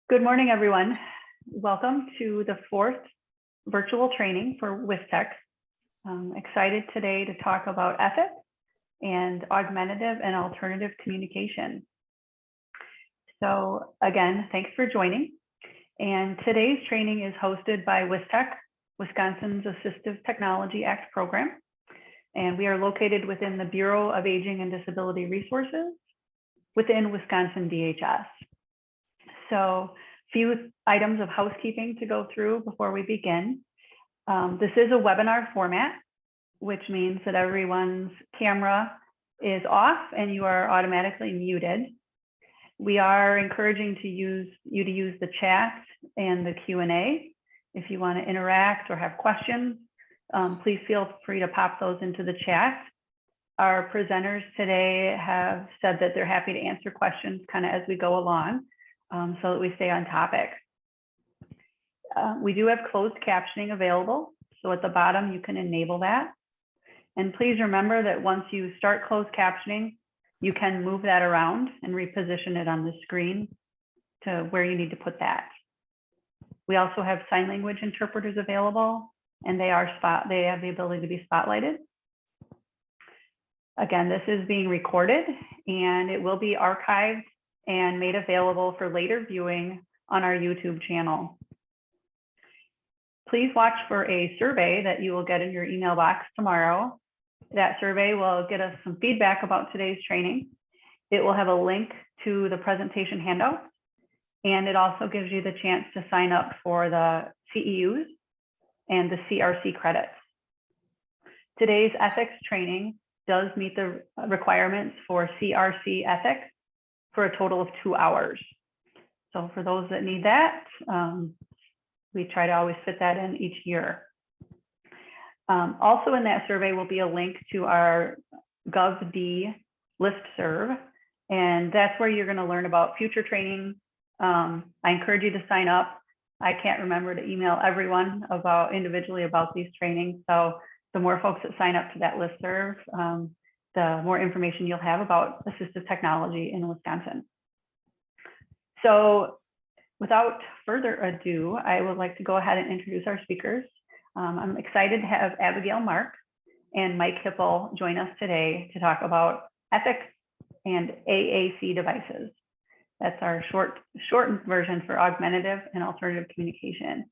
Good morning, everyone. Welcome to the fourth virtual training for WisTech. I'm excited today to talk about ethics and augmentative and alternative communication. So again, thanks for joining. And today's training is hosted by WisTech, Wisconsin's Assistive Technology Act program. And we are located within the Bureau of Aging and Disability Resources within Wisconsin DHS. So a few items of housekeeping to go through before we begin. This is a webinar format, which means that everyone's camera is off and you are automatically muted. We are encouraging you to use the chat and the Q&A. If you want to interact or have questions, please feel free to pop those into the chat. Our presenters today have said that they're happy to answer questions kind of as we go along, so that we stay on topic. We do have closed captioning available, so at the bottom you can enable that. And please remember that once you start closed captioning, you can move that around and reposition it on the screen to where you need to put that. We also have sign language interpreters available, and they have the ability to be spotlighted. Again, this is being recorded and it will be archived and made available for later viewing on our YouTube channel. Please watch for a survey that you will get in your email box tomorrow. That survey will get us some feedback about today's training. It will have a link to the presentation handout, and it also gives you the chance to sign up for the CEUs and the CRC credits. Today's ethics training does meet the requirements for CRC ethics for a total of 2 hours. So for those that need that, we try to always fit that in each year. Also in that survey will be a link to our GovD listserv, and that's where you're going to learn about future training. I encourage you to sign up. I can't remember to email everyone individually about these trainings, so the more folks that sign up to that listserv, the more information you'll have about assistive technology in Wisconsin. So without further ado, I would like to go ahead and introduce our speakers. I'm excited to have Abygail Marx and Mike Hipple join us today to talk about ethics and AAC devices. That's our shortened version for augmentative and alternative communication.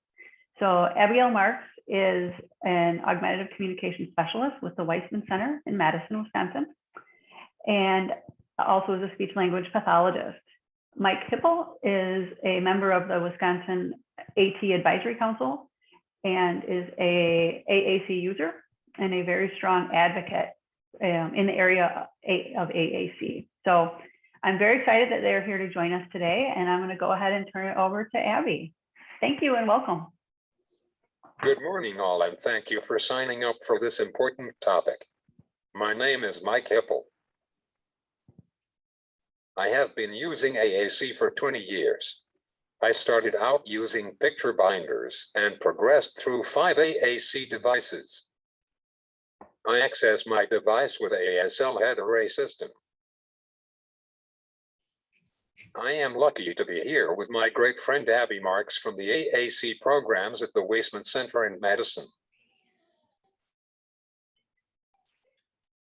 So Abygail Marx is an augmentative communication specialist with the Waisman Center in Madison, Wisconsin, and also is a speech language pathologist. Mike Hipple is a member of the Wisconsin AT Advisory Council and is a AAC user and a very strong advocate in the area of AAC. So I'm very excited that they're here to join us today, and I'm going to go ahead and turn it over to Abby. Thank you and welcome. Good morning, all, and thank you for signing up for this important topic. My name is Mike Hipple. I have been using AAC for 20 years. I started out using picture binders and progressed through 5 AAC devices. I access my device with an ASL head array system. I am lucky to be here with my great friend Abygail Marx from the AAC programs at the Waisman Center in Madison.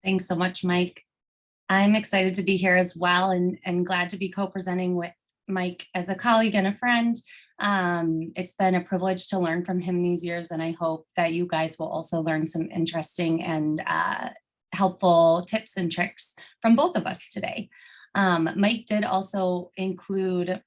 Thanks so much, Mike. I'm excited to be here as well and glad to be co-presenting with Mike as a colleague and a friend. It's been a privilege to learn from him these years, and I hope that you guys will also learn some interesting and helpful tips and tricks from both of us today. Mike did also include,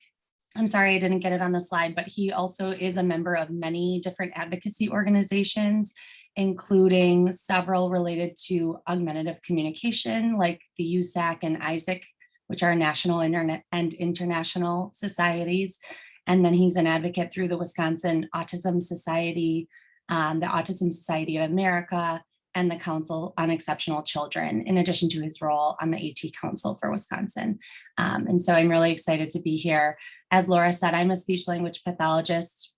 I'm sorry I didn't get it on the slide, but he also is a member of many different advocacy organizations, including several related to augmentative communication, like the USAC and ISAC, which are national and international societies. And then he's an advocate through the Wisconsin Autism Society, the Autism Society of America, and the Council on Exceptional Children, in addition to his role on the AT Council for Wisconsin. And so I'm really excited to be here. As Laura said, I'm a speech language pathologist,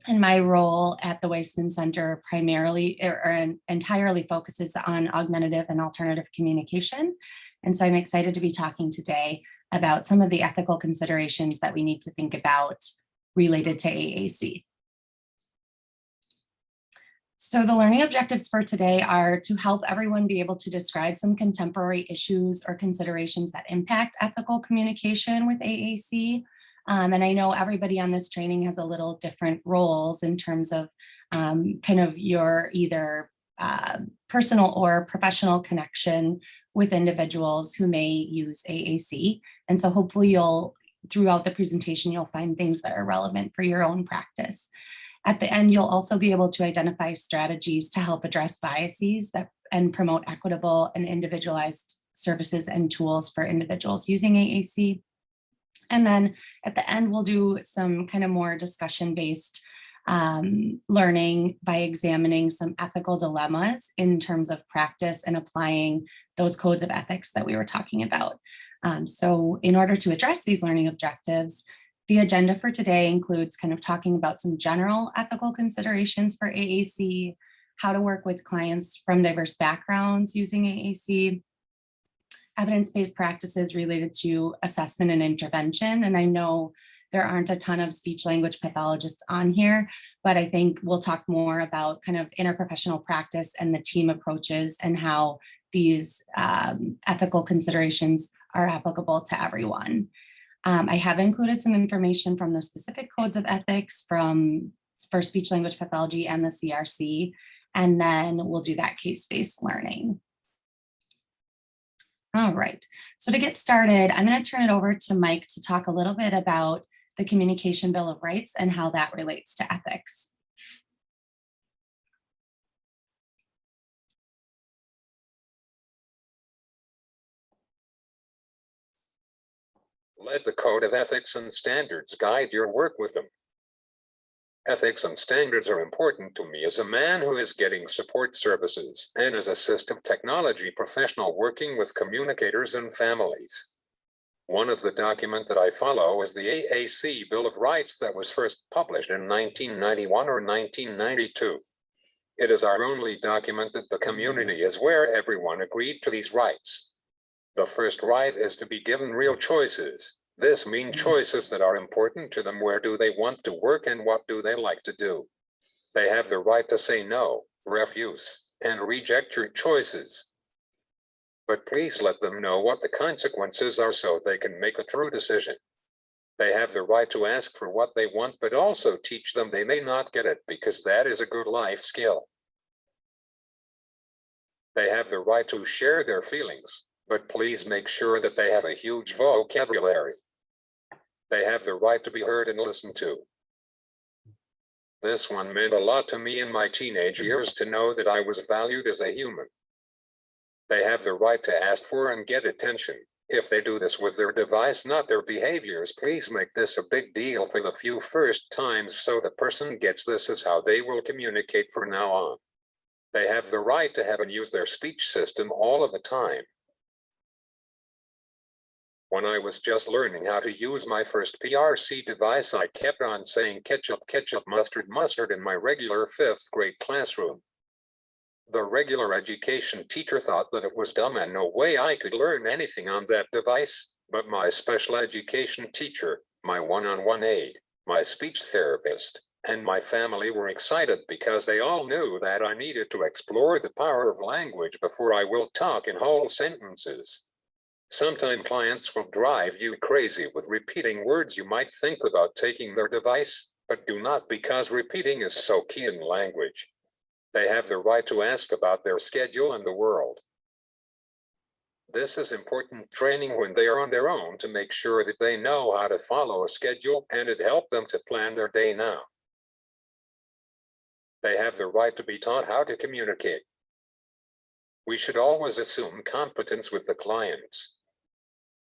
and my role at the Waisman Center primarily or entirely focuses on augmentative and alternative communication. And so I'm excited to be talking today about some of the ethical considerations that we need to think about related to AAC. So the learning objectives for today are to help everyone be able to describe some contemporary issues or considerations that impact ethical communication with AAC. And I know everybody on this training has a little different roles in terms of kind of your either personal or professional connection with individuals who may use AAC. And so hopefully throughout the presentation, you'll find things that are relevant for your own practice. At the end, you'll also be able to identify strategies to help address biases and promote equitable and individualized services and tools for individuals using AAC. And then at the end, we'll do some kind of more discussion-based learning by examining some ethical dilemmas in terms of practice and applying those codes of ethics that we were talking about. So in order to address these learning objectives, the agenda for today includes kind of talking about some general ethical considerations for AAC, how to work with clients from diverse backgrounds using AAC, evidence-based practices related to assessment and intervention. And I know there aren't a ton of speech language pathologists on here, but I think we'll talk more about kind of interprofessional practice and the team approaches and how these ethical considerations are applicable to everyone. I have included some information from the specific codes of ethics for speech language pathology and the CRC, and then we'll do that case-based learning. All right, so to get started, I'm going to turn it over to Mike to talk a little bit about the Communication Bill of Rights and how that relates to ethics. Let the Code of Ethics and Standards guide your work with them. Ethics and standards are important to me as a man who is getting support services and as assistive technology professional working with communicators and families. One of the documents that I follow is the AAC Bill of Rights that was first published in 1991 or 1992. It is our only document that the community is where everyone agreed to these rights. The first right is to be given real choices. This means choices that are important to them. Where do they want to work and what do they like to do? They have the right to say no, refuse, and reject your choices. But please let them know what the consequences are so they can make a true decision. They have the right to ask for what they want, but also teach them they may not get it because that is a good life skill. They have the right to share their feelings, but please make sure that they have a huge vocabulary. They have the right to be heard and listened to. This one meant a lot to me in my teenage years, to know that I was valued as a human. They have the right to ask for and get attention. If they do this with their device, not their behaviors, please make this a big deal for the few first times so the person gets this is how they will communicate from now on. They have the right to have and use their speech system all of the time. When I was just learning how to use my first CRC device, I kept on saying ketchup, ketchup, mustard, mustard in my regular 5th grade classroom. The regular education teacher thought that it was dumb and no way I could learn anything on that device, but my special education teacher, my one-on-one aide, my speech therapist, and my family were excited because they all knew that I needed to explore the power of language before I will talk in whole sentences. Sometimes clients will drive you crazy with repeating words you might think about taking their device, but do not, because repeating is so key in language. They have the right to ask about their schedule and the world. This is important training when they are on their own to make sure that they know how to follow a schedule, and it helps them to plan their day now. They have the right to be taught how to communicate. We should always assume competence with the clients.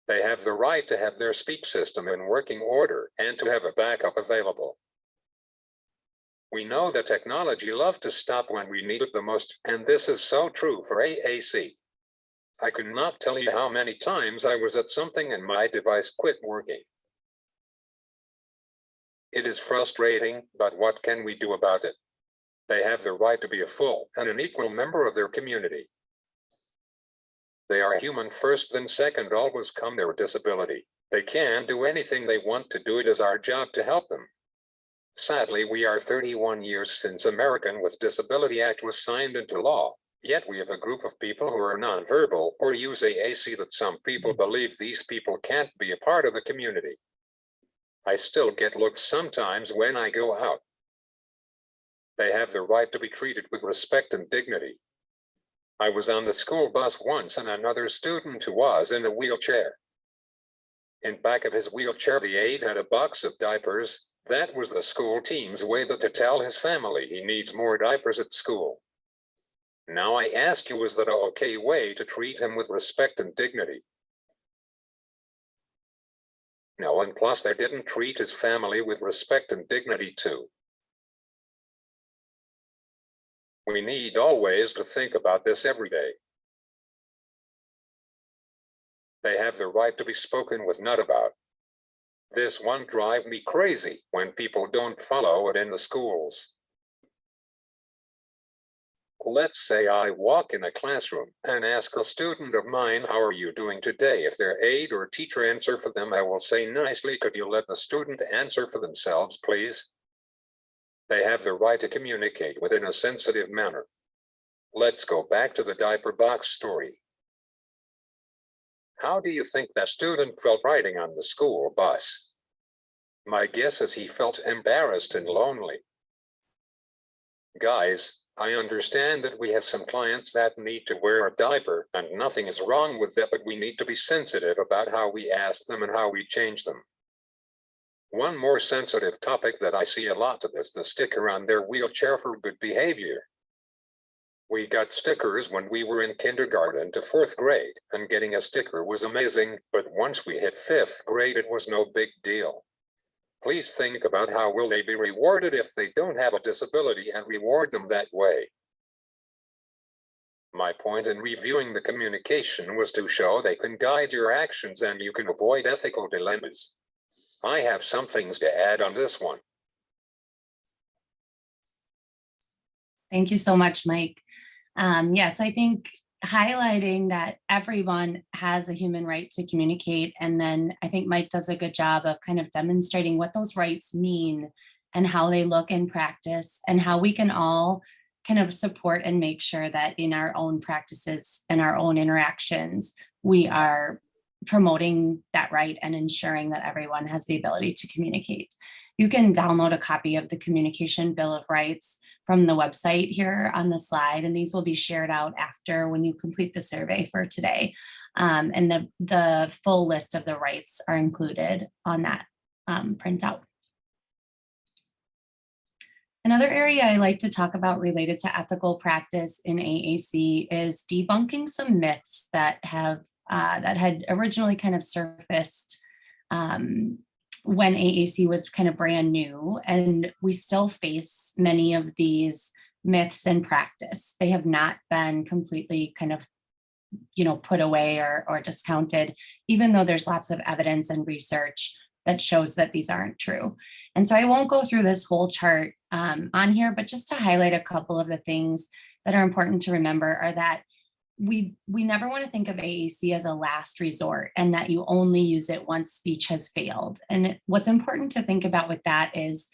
They have the right to have their speech system in working order and to have a backup available. We know that technology loves to stop when we need it the most, and this is so true for AAC. I could not tell you how many times I was at something and my device quit working. It is frustrating, but what can we do about it? They have the right to be a full and an equal member of their community. They are human first, then second always come their disability. They can do anything they want to do. It is our job to help them. Sadly, we are 31 years since American with Disability Act was signed into law. Yet we have a group of people who are nonverbal or use AAC that some people believe these people can't be a part of the community. I still get looks sometimes when I go out. They have the right to be treated with respect and dignity. I was on the school bus once and another student who was in a wheelchair. In back of his wheelchair, the aide had a box of diapers. That was the school team's way to tell his family he needs more diapers at school. Now I ask you, is that an okay way to treat him with respect and dignity? No, and plus they didn't treat his family with respect and dignity too. We need always to think about this every day. They have the right to be spoken with, not about. This one drives me crazy when people don't follow it in the schools. Let's say I walk in a classroom and ask a student of mine, how are you doing today? If their aide or teacher answer for them, I will say nicely, could you let the student answer for themselves, please? They have the right to communicate within a sensitive manner. Let's go back to the diaper box story. How do you think that student felt riding on the school bus? My guess is he felt embarrassed and lonely. Guys, I understand that we have some clients that need to wear a diaper, and nothing is wrong with that, but we need to be sensitive about how we ask them and how we change them. One more sensitive topic that I see a lot of is the sticker on their wheelchair for good behavior. We got stickers when we were in kindergarten to 4th grade, and getting a sticker was amazing, but once we hit 5th grade, it was no big deal. Please think about how will they be rewarded if they don't have a disability, and reward them that way. My point in reviewing the communication was to show they can guide your actions and you can avoid ethical dilemmas. I have some things to add on this one. Thank you so much, Mike. Yes, I think highlighting that everyone has a human right to communicate. And then I think Mike does a good job of kind of demonstrating what those rights mean and how they look in practice, and how we can all kind of support and make sure that in our own practices and our own interactions, we are promoting that right and ensuring that everyone has the ability to communicate. You can download a copy of the Communication Bill of Rights from the website here on the slide, and these will be shared out after when you complete the survey for today. And the full list of the rights are included on that printout. Another area I like to talk about related to ethical practice in AAC is debunking some myths that have that had originally kind of surfaced when AAC was kind of brand new, and we still face many of these myths in practice. They have not been completely kind of, put away or discounted, even though there's lots of evidence and research that shows that these aren't true. And so I won't go through this whole chart on here, but just to highlight a couple of the things that are important to remember are that we never want to think of AAC as a last resort and that you only use it once speech has failed. And what's important to think about with that is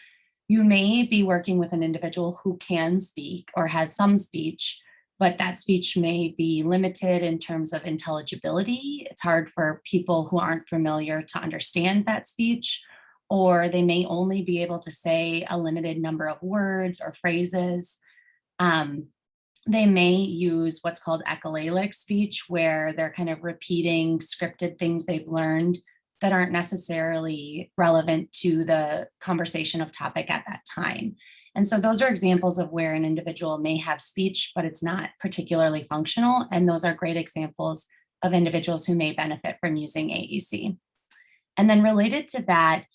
you may be working with an individual who can speak or has some speech, but that speech may be limited in terms of intelligibility. It's hard for people who aren't familiar to understand that speech, or they may only be able to say a limited number of words or phrases. They may use what's called echolalic speech, where they're kind of repeating scripted things they've learned that aren't necessarily relevant to the conversation of topic at that time. And so those are examples of where an individual may have speech, but it's not particularly functional. And those are great examples of individuals who may benefit from using AAC. And then related to that,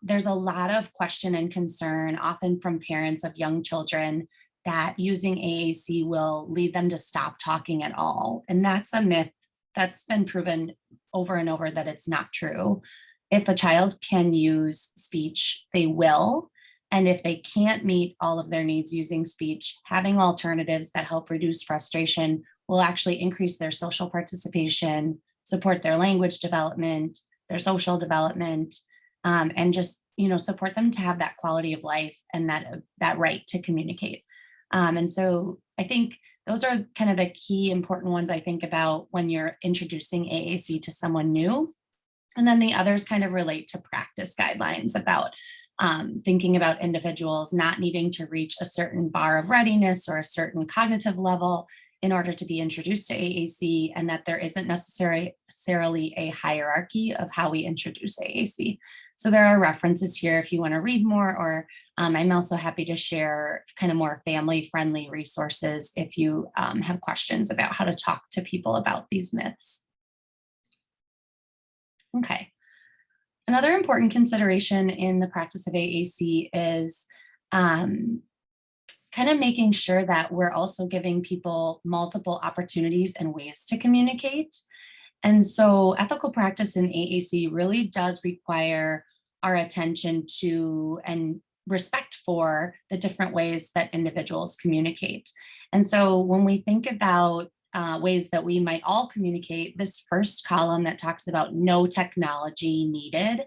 there's a lot of question and concern, often from parents of young children, that using AAC will lead them to stop talking at all. And that's a myth that's been proven over and over that it's not true. If a child can use speech, they will. And if they can't meet all of their needs using speech, having alternatives that help reduce frustration will actually increase their social participation, support their language development, their social development, and just, support them to have that quality of life and that right to communicate. And so I think those are kind of the key important ones I think about when you're introducing AAC to someone new. And then the others kind of relate to practice guidelines about thinking about individuals not needing to reach a certain bar of readiness or a certain cognitive level in order to be introduced to AAC, and that there isn't necessarily a hierarchy of how we introduce AAC. So there are references here if you want to read more, or I'm also happy to share kind of more family-friendly resources if you have questions about how to talk to people about these myths. Okay. Another important consideration in the practice of AAC is kind of making sure that we're also giving people multiple opportunities and ways to communicate. And so ethical practice in AAC really does require our attention to and respect for the different ways that individuals communicate. And so when we think about ways that we might all communicate, this first column that talks about no technology needed,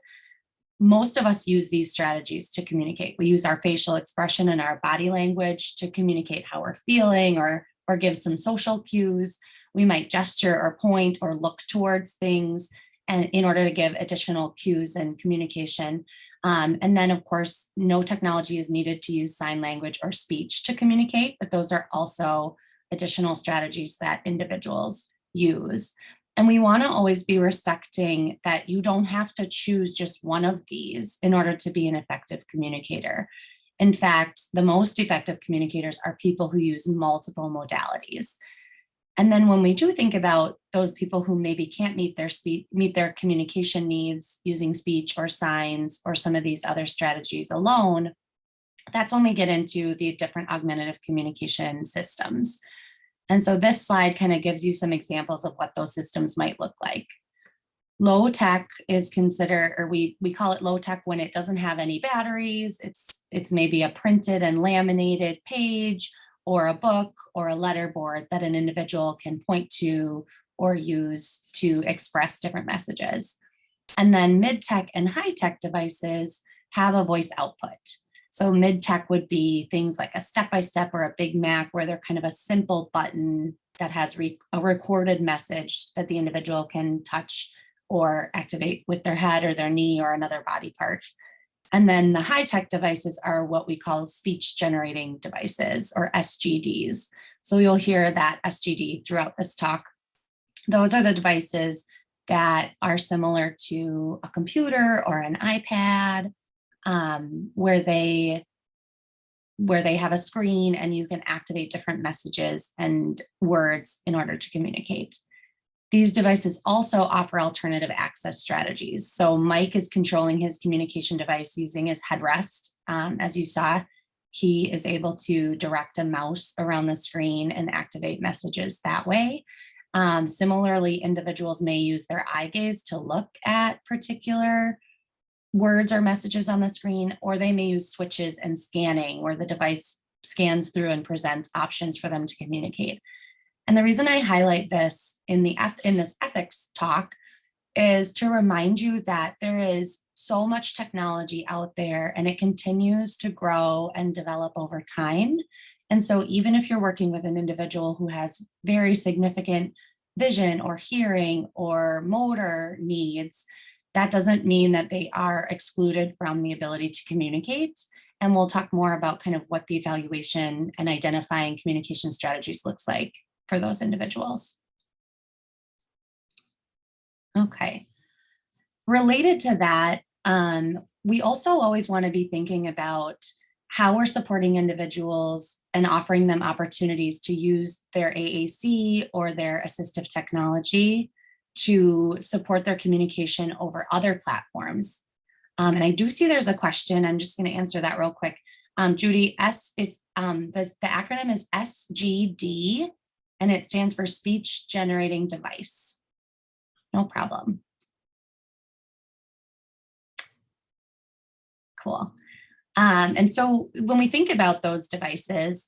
most of us use these strategies to communicate. We use our facial expression and our body language to communicate how we're feeling or give some social cues. We might gesture or point or look towards things and in order to give additional cues and communication. And then of course, no technology is needed to use sign language or speech to communicate, but those are also additional strategies that individuals use. And we want to always be respecting that you don't have to choose just one of these in order to be an effective communicator. In fact, the most effective communicators are people who use multiple modalities. And then when we do think about those people who maybe can't meet their communication needs using speech or signs or some of these other strategies alone, that's when we get into the different augmentative communication systems. And so this slide kind of gives you some examples of what those systems might look like. Low tech is considered, or we call it low tech when it doesn't have any batteries. It's maybe a printed and laminated page or a book or a letter board that an individual can point to or use to express different messages. And then mid-tech and high-tech devices have a voice output. So mid-tech would be things like a step-by-step or a Big Mac, where they're kind of a simple button that has a recorded message that the individual can touch or activate with their head or their knee or another body part. And then the high-tech devices are what we call speech generating devices, or SGDs. So you'll hear that SGD throughout this talk. Those are the devices that are similar to a computer or an iPad, where they have a screen and you can activate different messages and words in order to communicate. These devices also offer alternative access strategies. So Mike is controlling his communication device using his headrest. As you saw, he is able to direct a mouse around the screen and activate messages that way. Similarly, individuals may use their eye gaze to look at particular words or messages on the screen, or they may use switches and scanning, where the device scans through and presents options for them to communicate. And the reason I highlight this in this ethics talk is to remind you that there is so much technology out there and it continues to grow and develop over time. And so even if you're working with an individual who has very significant vision or hearing or motor needs, that doesn't mean that they are excluded from the ability to communicate. And we'll talk more about kind of what the evaluation and identifying communication strategies looks like for those individuals. Okay. Related to that, we also always want to be thinking about how we're supporting individuals and offering them opportunities to use their AAC or their assistive technology to support their communication over other platforms. And I do see there's a question. I'm just going to answer that real quick. Judy, the acronym is SGD, and it stands for Speech Generating Device. No problem. Cool. And so when we think about those devices,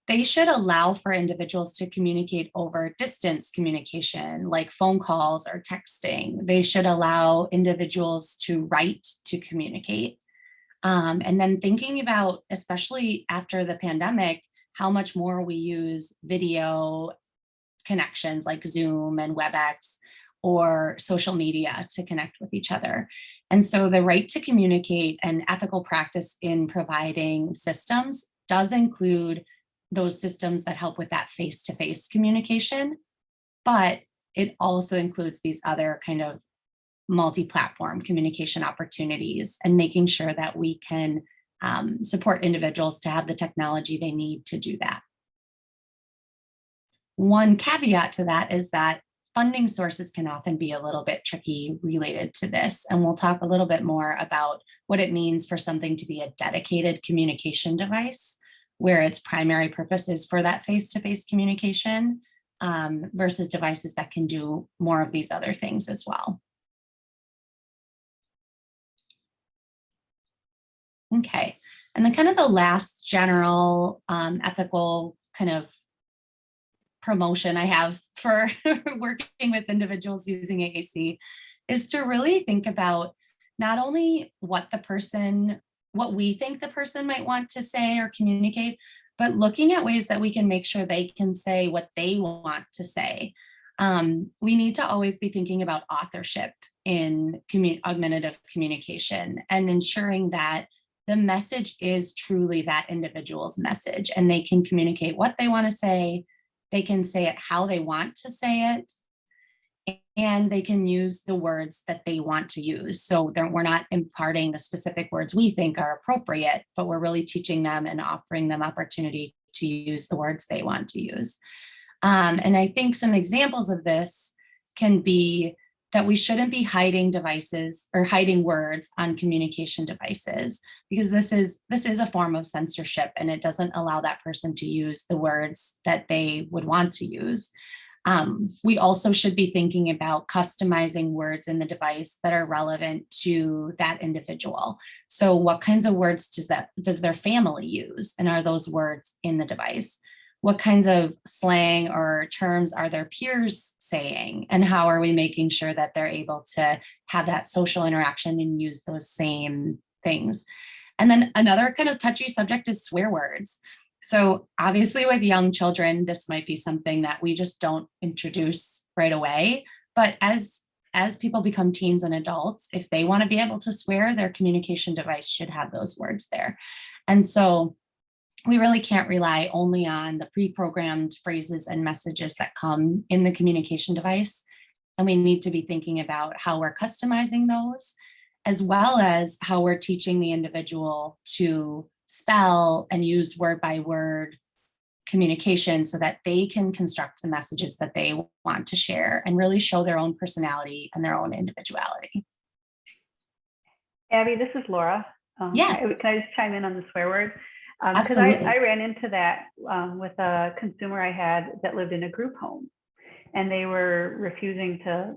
they should allow for individuals to communicate over distance communication, like phone calls or texting. They should allow individuals to write to communicate. And then thinking about, especially after the pandemic, how much more we use video connections like Zoom and WebEx or social media to connect with each other. And so the right to communicate and ethical practice in providing systems does include those systems that help with that face-to-face communication, but it also includes these other kind of multi-platform communication opportunities and making sure that we can support individuals to have the technology they need to do that. One caveat to that is that funding sources can often be a little bit tricky related to this. And we'll talk a little bit more about what it means for something to be a dedicated communication device, where its primary purpose is for that face-to-face communication versus devices that can do more of these other things as well. Okay, and then kind of the last general ethical kind of promotion I have for working with individuals using AAC is to really think about not only what we think the person might want to say or communicate, but looking at ways that we can make sure they can say what they want to say. We need to always be thinking about authorship in augmentative communication and ensuring that the message is truly that individual's message and they can communicate what they want to say, they can say it how they want to say it, and they can use the words that they want to use. So we're not imparting the specific words we think are appropriate, but we're really teaching them and offering them opportunity to use the words they want to use. And I think some examples of this can be that we shouldn't be hiding devices or hiding words on communication devices, because this is a form of censorship and it doesn't allow that person to use the words that they would want to use. We also should be thinking about customizing words in the device that are relevant to that individual. So what kinds of words does their family use? And are those words in the device? What kinds of slang or terms are their peers saying? And how are we making sure that they're able to have that social interaction and use those same things? And then another kind of touchy subject is swear words. So obviously with young children, this might be something that we just don't introduce right away. But as people become teens and adults, if they want to be able to swear, their communication device should have those words there. And so we really can't rely only on the pre-programmed phrases and messages that come in the communication device. And we need to be thinking about how we're customizing those, as well as how we're teaching the individual to spell and use word by word communication so that they can construct the messages that they want to share and really show their own personality and their own individuality. Abby, this is Laura. Yeah. Can I just chime in on the swear word? Because Absolutely. I ran into that with a consumer I had that lived in a group home, and they were refusing to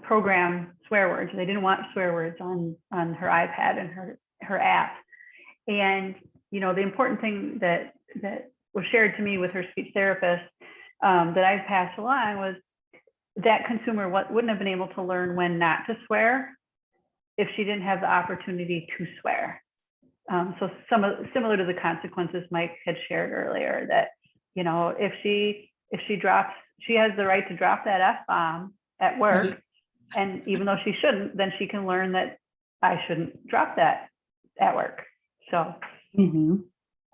program swear words. They didn't want swear words on her iPad and her app. And you know, the important thing that was shared to me with her speech therapist that I passed along was that consumer wouldn't have been able to learn when not to swear if she didn't have the opportunity to swear. So similar to the consequences Mike had shared earlier, that, you know, if she drops, she has the right to drop that F-bomb at work. Mm-hmm. And even though she shouldn't, then she can learn that I shouldn't drop that at work. So mm-hmm.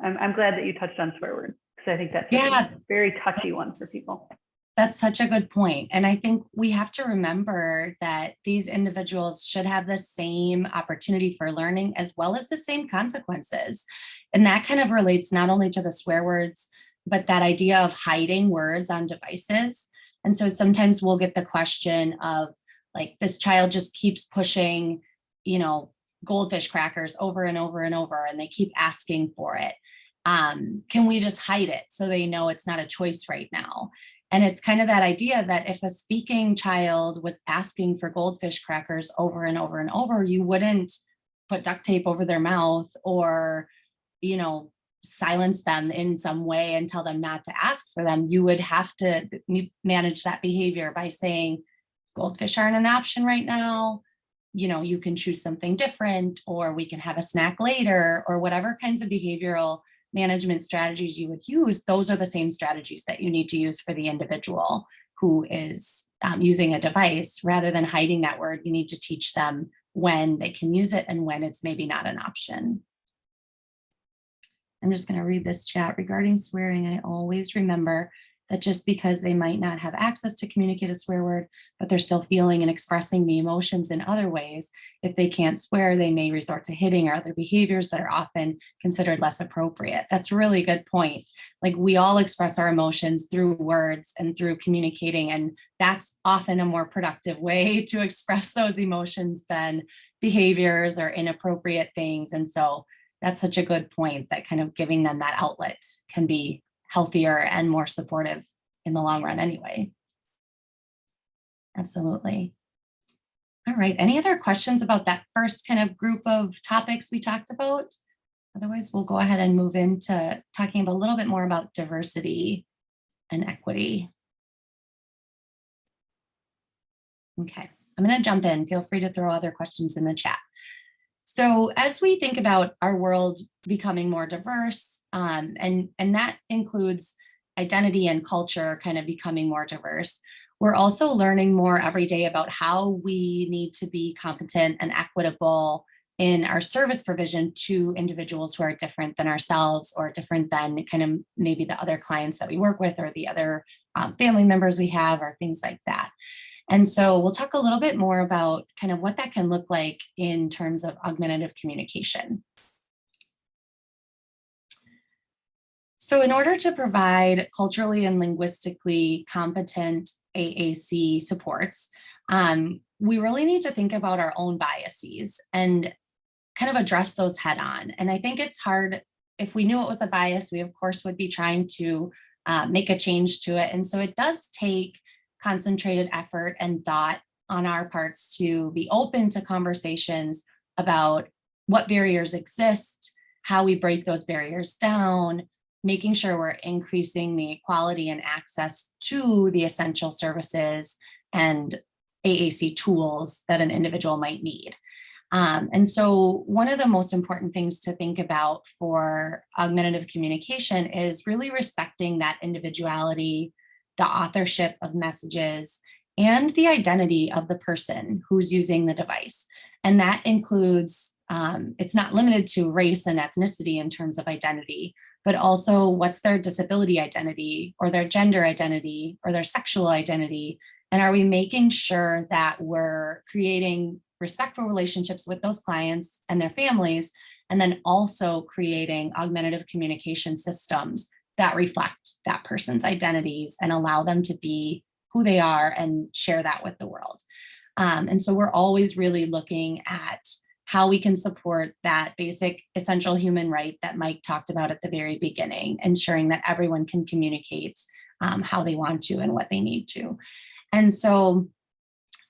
I'm glad that you touched on swear words, because I think that's a very touchy one for people. That's such a good point. And I think we have to remember that these individuals should have the same opportunity for learning as well as the same consequences. And that kind of relates not only to the swear words, but that idea of hiding words on devices. And so sometimes we'll get the question of, like, this child just keeps pushing, you know, goldfish crackers over and over and over, and they keep asking for it. Can we just hide it so they know it's not a choice right now? And it's kind of that idea that if a speaking child was asking for goldfish crackers over and over and over, you wouldn't put duct tape over their mouth or, you know, silence them in some way and tell them not to ask for them. You would have to manage that behavior by saying, goldfish aren't an option right now. You know, you can choose something different, or we can have a snack later, or whatever kinds of behavioral management strategies you would use. Those are the same strategies that you need to use for the individual who is using a device. Rather than hiding that word, you need to teach them when they can use it and when it's maybe not an option. I'm just going to read this chat. Regarding swearing, I always remember that just because they might not have access to communicate a swear word, but they're still feeling and expressing the emotions in other ways. If they can't swear, they may resort to hitting or other behaviors that are often considered less appropriate. That's a really good point. Like, we all express our emotions through words and through communicating, and that's often a more productive way to express those emotions than behaviors or inappropriate things. And so that's such a good point, that kind of giving them that outlet can be healthier and more supportive in the long run anyway. Absolutely. All right, any other questions about that first kind of group of topics we talked about? Otherwise, we'll go ahead and move into talking a little bit more about diversity and equity. Okay, I'm going to jump in. Feel free to throw other questions in the chat. So as we think about our world becoming more diverse, and that includes identity and culture kind of becoming more diverse, we're also learning more every day about how we need to be competent and equitable in our service provision to individuals who are different than ourselves, or different than kind of maybe the other clients that we work with, or the other family members we have, or things like that. And so we'll talk a little bit more about kind of what that can look like in terms of augmentative communication. So in order to provide culturally and linguistically competent AAC supports, we really need to think about our own biases and kind of address those head on. And I think it's hard. If we knew it was a bias, we of course would be trying to make a change to it. And so it does take concentrated effort and thought on our parts to be open to conversations about what barriers exist, how we break those barriers down, making sure we're increasing the quality and access to the essential services and AAC tools that an individual might need. And so one of the most important things to think about for augmentative communication is really respecting that individuality, the authorship of messages, and the identity of the person who's using the device. And that includes, it's not limited to race and ethnicity in terms of identity, but also what's their disability identity, or their gender identity, or their sexual identity. And are we making sure that we're creating respectful relationships with those clients and their families, and then also creating augmentative communication systems that reflect that person's identities and allow them to be who they are and share that with the world. And so we're always really looking at how we can support that basic essential human right that Mike talked about at the very beginning, ensuring that everyone can communicate how they want to and what they need to. And so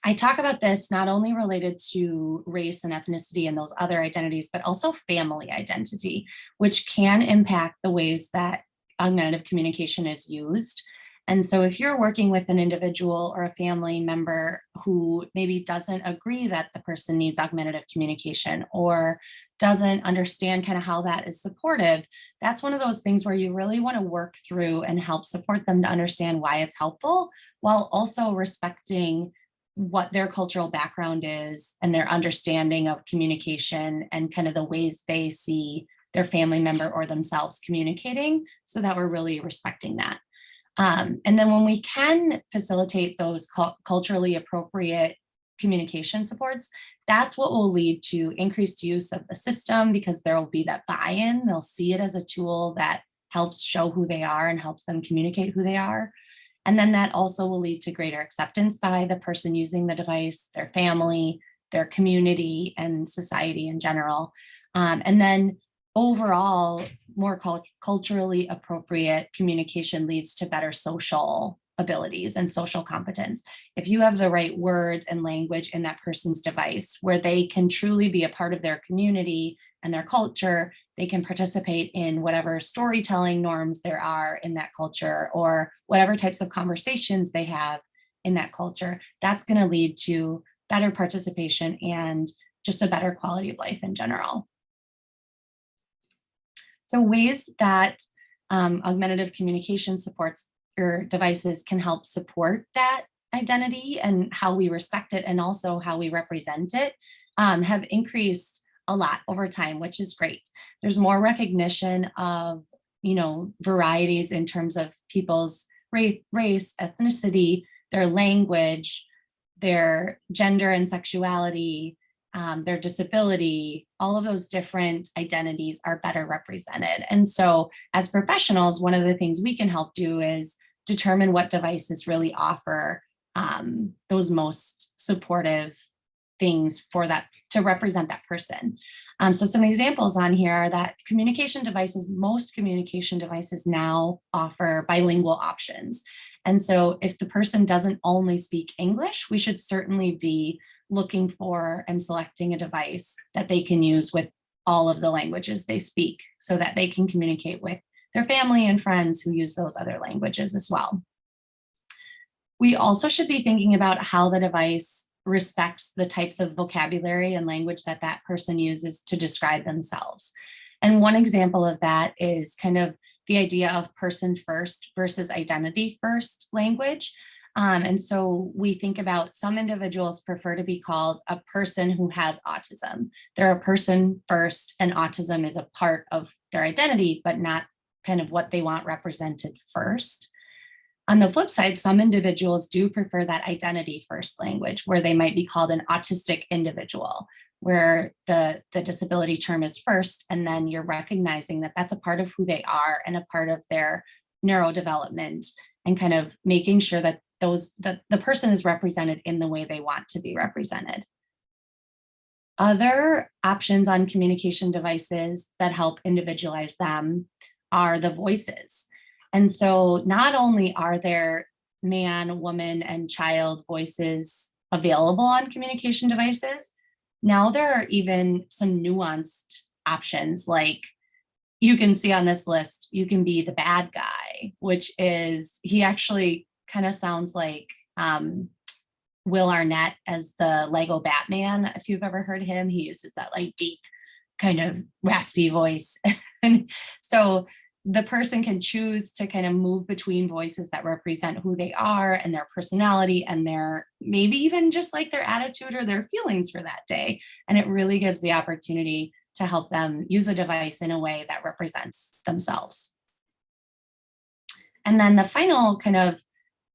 I talk about this not only related to race and ethnicity and those other identities, but also family identity, which can impact the ways that augmentative communication is used. And so if you're working with an individual or a family member who maybe doesn't agree that the person needs augmentative communication, or doesn't understand kind of how that is supportive, that's one of those things where you really want to work through and help support them to understand why it's helpful, while also respecting what their cultural background is and their understanding of communication and kind of the ways they see their family member or themselves communicating, so that we're really respecting that. And then when we can facilitate those culturally appropriate communication supports, that's what will lead to increased use of the system, because there will be that buy-in. They'll see it as a tool that helps show who they are and helps them communicate who they are. And then that also will lead to greater acceptance by the person using the device, their family, their community, and society in general. And then overall, more culturally appropriate communication leads to better social abilities and social competence. If you have the right words and language in that person's device, where they can truly be a part of their community and their culture They can participate in whatever storytelling norms there are in that culture, or whatever types of conversations they have in that culture. That's going to lead to better participation and just a better quality of life in general. So ways that augmentative communication supports your devices can help support that identity and how we respect it, and also how we represent it, have increased a lot over time, which is great. There's more recognition of, varieties in terms of people's race, ethnicity, their language, their gender and sexuality, their disability. All of those different identities are better represented. And so as professionals, one of the things we can help do is determine what devices really offer those most supportive things for that, to represent that person. So some examples on here are that most communication devices now offer bilingual options. And so if the person doesn't only speak English, we should certainly be looking for and selecting a device that they can use with all of the languages they speak, so that they can communicate with their family and friends who use those other languages as well. We also should be thinking about how the device respects the types of vocabulary and language that that person uses to describe themselves. And one example of that is kind of the idea of person first versus identity first language. And so we think about, some individuals prefer to be called a person who has autism. They're a person first, and autism is a part of their identity, but not kind of what they want represented first. On the flip side, some individuals do prefer that identity first language, where they might be called an autistic individual, where the disability term is first, and then you're recognizing that that's a part of who they are and a part of their neurodevelopment, and kind of making sure that the person is represented in the way they want to be represented. Other options on communication devices that help individualize them are the voices. And so not only are there man, woman, and child voices available on communication devices, now there are even some nuanced options, like you can see on this list, you can be the bad guy, which is, he actually kind of sounds like Will Arnett as the Lego Batman. If you've ever heard him, he uses that like deep kind of raspy voice. And so the person can choose to kind of move between voices that represent who they are and their personality, and their, maybe even just like their attitude or their feelings for that day. And it really gives the opportunity to help them use a device in a way that represents themselves. And then the final kind of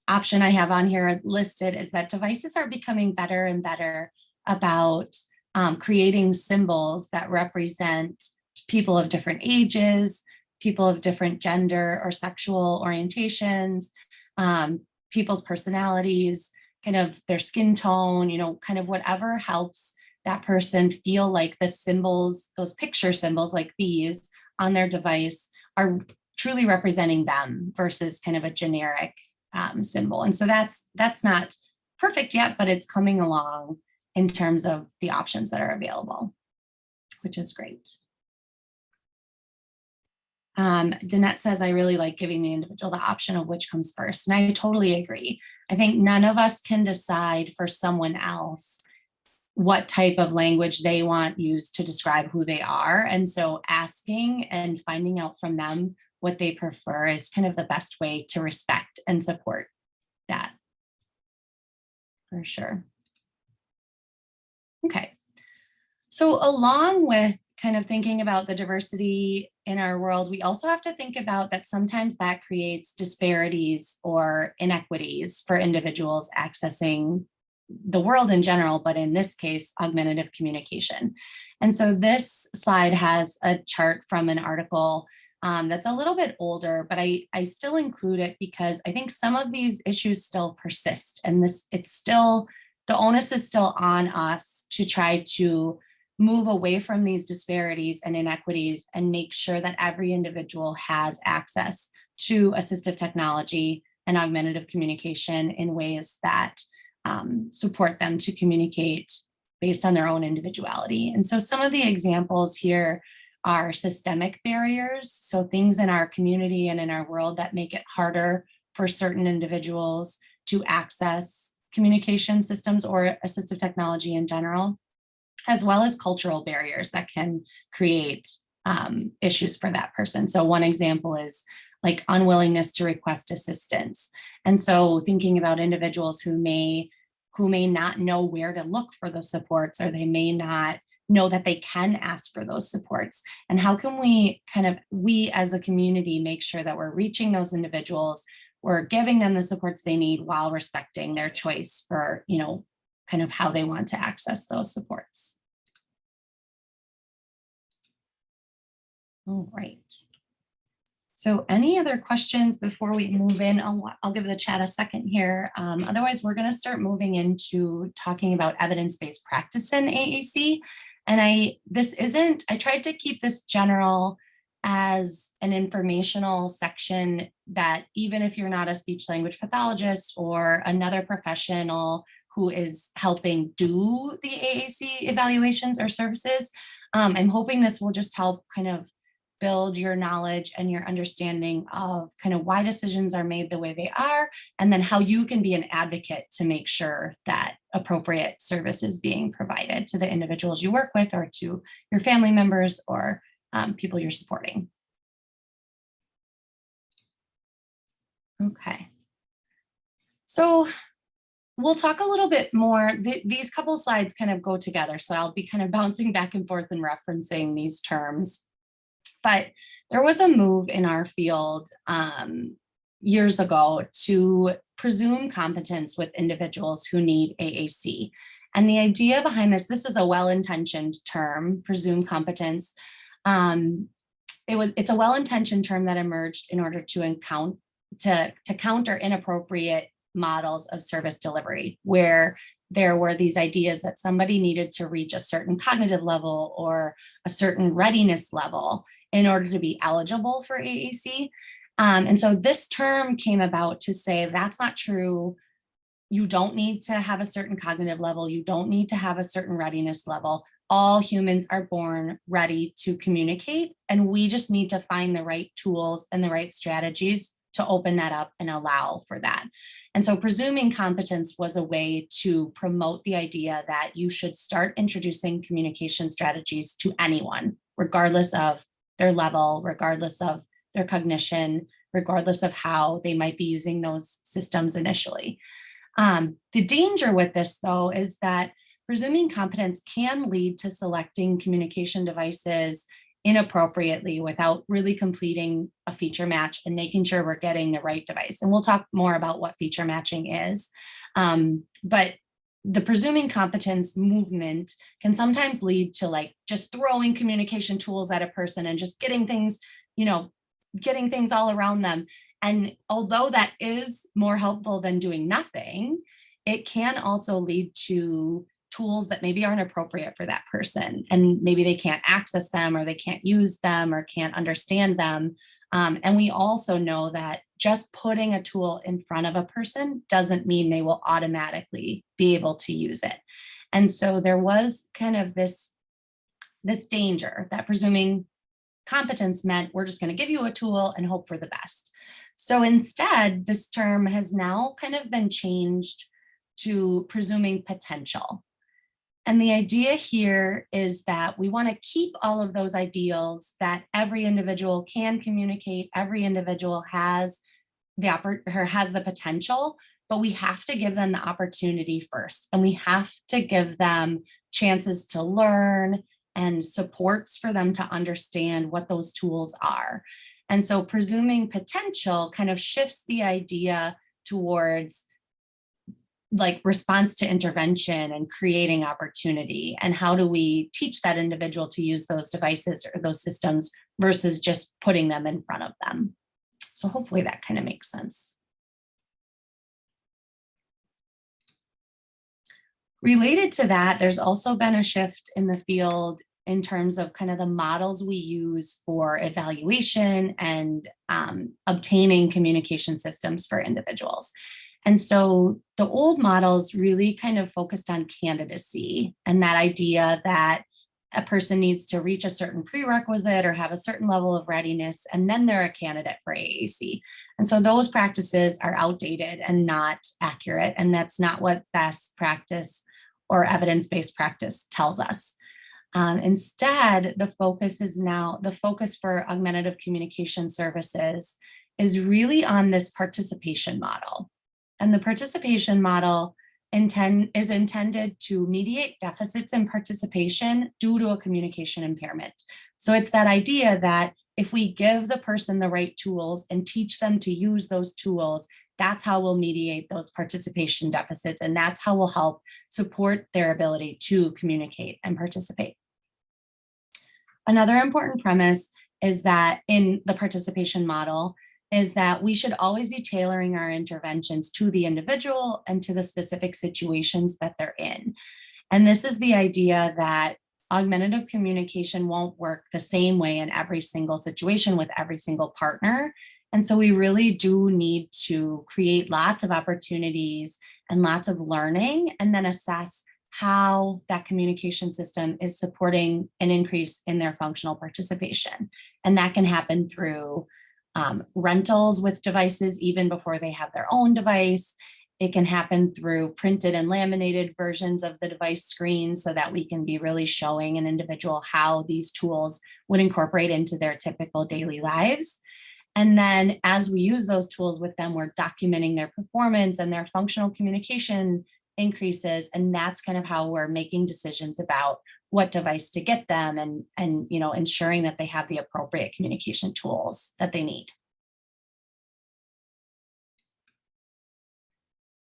option I have on here listed is that devices are becoming better and better about creating symbols that represent people of different ages, people of different gender or sexual orientations, people's personalities, kind of their skin tone, kind of whatever helps that person feel like the symbols, those picture symbols like these on their device, are truly representing them versus kind of a generic symbol. And so that's not perfect yet, but it's coming along in terms of the options that are available, which is great. Danette says, I really like giving the individual the option of which comes first. And I totally agree. I think none of us can decide for someone else what type of language they want used to describe who they are. And so asking and finding out from them what they prefer is kind of the best way to respect and support that, for sure. Okay. So along with kind of thinking about the diversity in our world, we also have to think about that sometimes that creates disparities or inequities for individuals accessing the world in general, but in this case, augmentative communication. And so this slide has a chart from an article that's a little bit older, but I still include it because I think some of these issues still persist, and the onus is still on us to try to move away from these disparities and inequities and make sure that every individual has access to assistive technology and augmentative communication in ways that support them to communicate based on their own individuality. And so some of the examples here are systemic barriers. So things in our community and in our world that make it harder for certain individuals to access communication systems or assistive technology in general, as well as cultural barriers that can create issues for that person. So one example is like unwillingness to request assistance. And so thinking about individuals who may not know where to look for those supports, or they may not know that they can ask for those supports. And how can we we as a community make sure that we're reaching those individuals, we're giving them the supports they need while respecting their choice for, kind of how they want to access those supports. All right. So any other questions before we move in? I'll give the chat a second here. Otherwise, we're going to start moving into talking about evidence-based practice in AAC. And I tried to keep this general as an informational section that even if you're not a speech language pathologist or another professional who is helping do the AAC evaluations or services, I'm hoping this will just help kind of build your knowledge and your understanding of kind of why decisions are made the way they are, and then how you can be an advocate to make sure that appropriate service is being provided to the individuals you work with, or to your family members, or people you're supporting. Okay. So we'll talk a little bit more. These couple slides kind of go together, so I'll be kind of bouncing back and forth and referencing these terms. But there was a move in our field years ago to presume competence with individuals who need AAC. And the idea behind this is a well-intentioned term, presume competence. It's a well-intentioned term that emerged in order to counter inappropriate models of service delivery, where there were these ideas that somebody needed to reach a certain cognitive level or a certain readiness level in order to be eligible for AAC. And so this term came about to say that's not true. You don't need to have a certain cognitive level. You don't need to have a certain readiness level. All humans are born ready to communicate, and we just need to find the right tools and the right strategies to open that up and allow for that. And so presuming competence was a way to promote the idea that you should start introducing communication strategies to anyone, regardless of their level, regardless of their cognition, regardless of how they might be using those systems initially. The danger with this, though, is that presuming competence can lead to selecting communication devices inappropriately without really completing a feature match and making sure we're getting the right device. And we'll talk more about what feature matching is. But the presuming competence movement can sometimes lead to like just throwing communication tools at a person and just getting things, getting things all around them. And although that is more helpful than doing nothing, it can also lead to tools that maybe aren't appropriate for that person. And maybe they can't access them, or they can't use them, or can't understand them. And we also know that just putting a tool in front of a person doesn't mean they will automatically be able to use it. And so there was kind of this danger that presuming competence meant we're just going to give you a tool and hope for the best. So instead, this term has now kind of been changed to presuming potential. And the idea here is that we want to keep all of those ideals that every individual can communicate, every individual has the potential, but we have to give them the opportunity first. And we have to give them chances to learn and supports for them to understand what those tools are. And so presuming potential kind of shifts the idea towards like response to intervention and creating opportunity. And how do we teach that individual to use those devices or those systems versus just putting them in front of them? So hopefully that kind of makes sense. Related to that, there's also been a shift in the field in terms of kind of the models we use for evaluation and obtaining communication systems for individuals. And so the old models really kind of focused on candidacy and that idea that a person needs to reach a certain prerequisite or have a certain level of readiness, and then they're a candidate for AAC. And so those practices are outdated and not accurate, and that's not what best practice or evidence-based practice tells us. Instead, the focus for augmentative communication services is really on this participation model. And the participation model is intended to mediate deficits in participation due to a communication impairment. So it's that idea that if we give the person the right tools and teach them to use those tools, that's how we'll mediate those participation deficits, and that's how we'll help support their ability to communicate and participate. Another important premise is that in the participation model is that we should always be tailoring our interventions to the individual and to the specific situations that they're in. And this is the idea that augmentative communication won't work the same way in every single situation with every single partner. And so we really do need to create lots of opportunities and lots of learning, and then assess how that communication system is supporting an increase in their functional participation. And that can happen through rentals with devices even before they have their own device. It can happen through printed and laminated versions of the device screen so that we can be really showing an individual how these tools would incorporate into their typical daily lives. And then as we use those tools with them, we're documenting their performance and their functional communication increases. And that's kind of how we're making decisions about what device to get them, and ensuring that they have the appropriate communication tools that they need.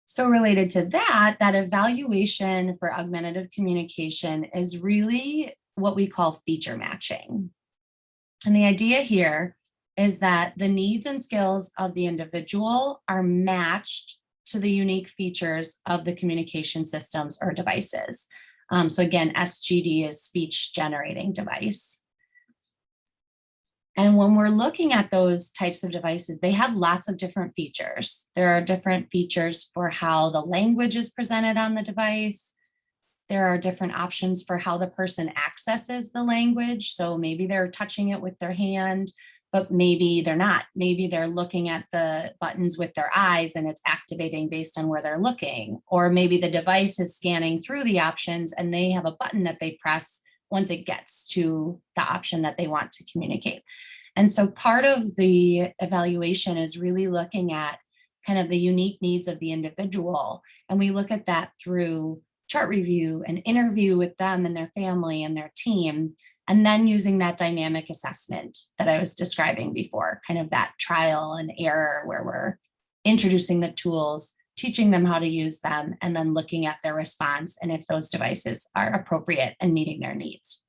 So related to that evaluation for augmentative communication is really what we call feature matching. And the idea here is that the needs and skills of the individual are matched to the unique features of the communication systems or devices. So again, SGD is speech generating device. And when we're looking at those types of devices, they have lots of different features. There are different features for how the language is presented on the device. There are different options for how the person accesses the language. So maybe they're touching it with their hand, but maybe they're not. Maybe they're looking at the buttons with their eyes and it's activating based on where they're looking. Or maybe the device is scanning through the options and they have a button that they press once it gets to the option that they want to communicate. And so part of the evaluation is really looking at kind of the unique needs of the individual. And we look at that through chart review and interview with them and their family and their team, and then using that dynamic assessment that I was describing before, kind of that trial and error where we're introducing the tools, teaching them how to use them, and then looking at their response and if those devices are appropriate and meeting their needs.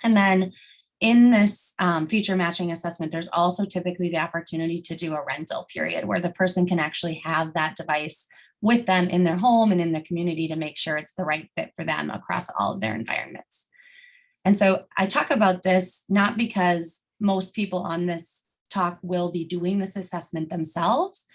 And then in this feature matching assessment, there's also typically the opportunity to do a rental period where the person can actually have that device with them in their home and in the community to make sure it's the right fit for them across all of their environments. And so I talk about this not because most people on this talk will be doing this assessment themselves,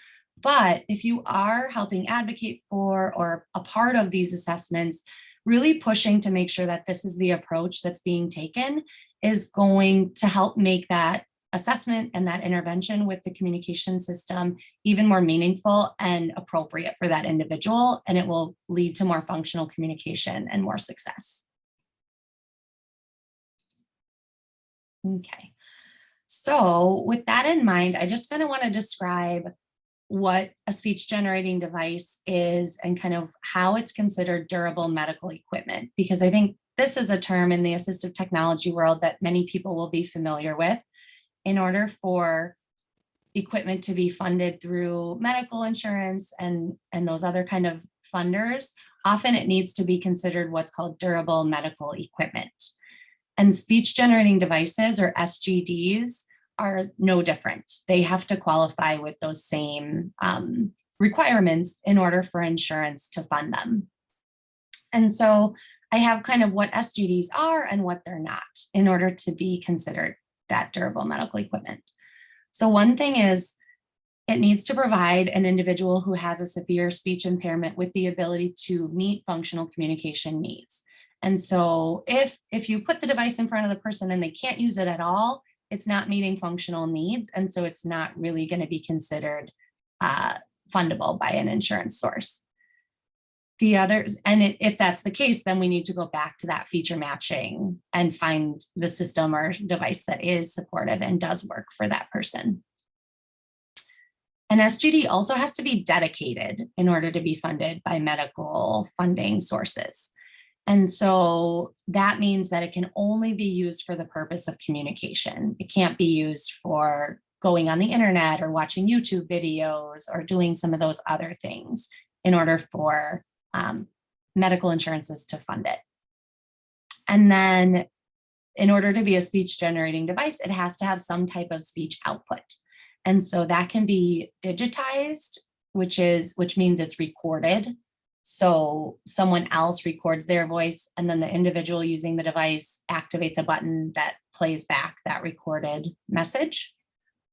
but if you are helping advocate for or a part of these assessments, really pushing to make sure that this is the approach that's being taken is going to help make that assessment and that intervention with the communication system even more meaningful and appropriate for that individual, and it will lead to more functional communication and more success. Okay, so with that in mind, I just kind of want to describe what a speech generating device is and kind of how it's considered durable medical equipment, because I think this is a term in the assistive technology world that many people will be familiar with. In order for equipment to be funded through medical insurance and those other kind of funders, often it needs to be considered what's called durable medical equipment. And speech generating devices, or SGDs, are no different. They have to qualify with those same requirements in order for insurance to fund them. And so I have kind of what SGDs are and what they're not in order to be considered that durable medical equipment. So one thing is It needs to provide an individual who has a severe speech impairment with the ability to meet functional communication needs. And so if you put the device in front of the person and they can't use it at all, it's not meeting functional needs. And so it's not really going to be considered fundable by an insurance source. The others, and if that's the case, then we need to go back to that feature matching and find the system or device that is supportive and does work for that person. An SGD also has to be dedicated in order to be funded by medical funding sources. And so that means that it can only be used for the purpose of communication. It can't be used for going on the internet or watching YouTube videos or doing some of those other things in order for medical insurances to fund it. And then in order to be a speech generating device, it has to have some type of speech output. And so that can be digitized, which means it's recorded. So someone else records their voice and then the individual using the device activates a button that plays back that recorded message.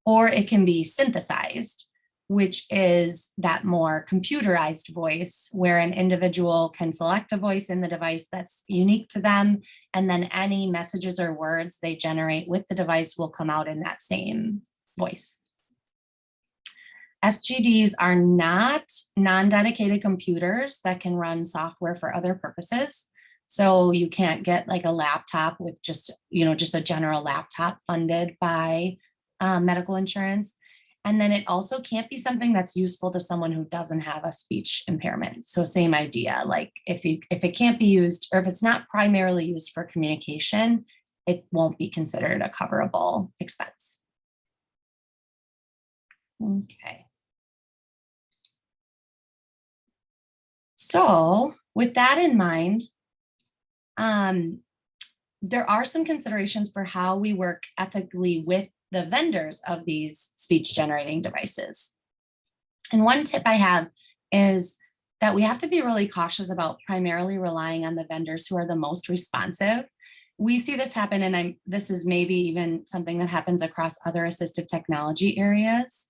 Or it can be synthesized, which is that more computerized voice where an individual can select a voice in the device that's unique to them. And then any messages or words they generate with the device will come out in that same voice. SGDs are not non-dedicated computers that can run software for other purposes. So you can't get like a laptop with just a general laptop funded by medical insurance. And then it also can't be something that's useful to someone who doesn't have a speech impairment. So same idea, like if it can't be used or if it's not primarily used for communication, it won't be considered a coverable expense. Okay. So with that in mind, there are some considerations for how we work ethically with the vendors of these speech generating devices. And one tip I have is that we have to be really cautious about primarily relying on the vendors who are the most responsive. We see this happen, and this is maybe even something that happens across other assistive technology areas.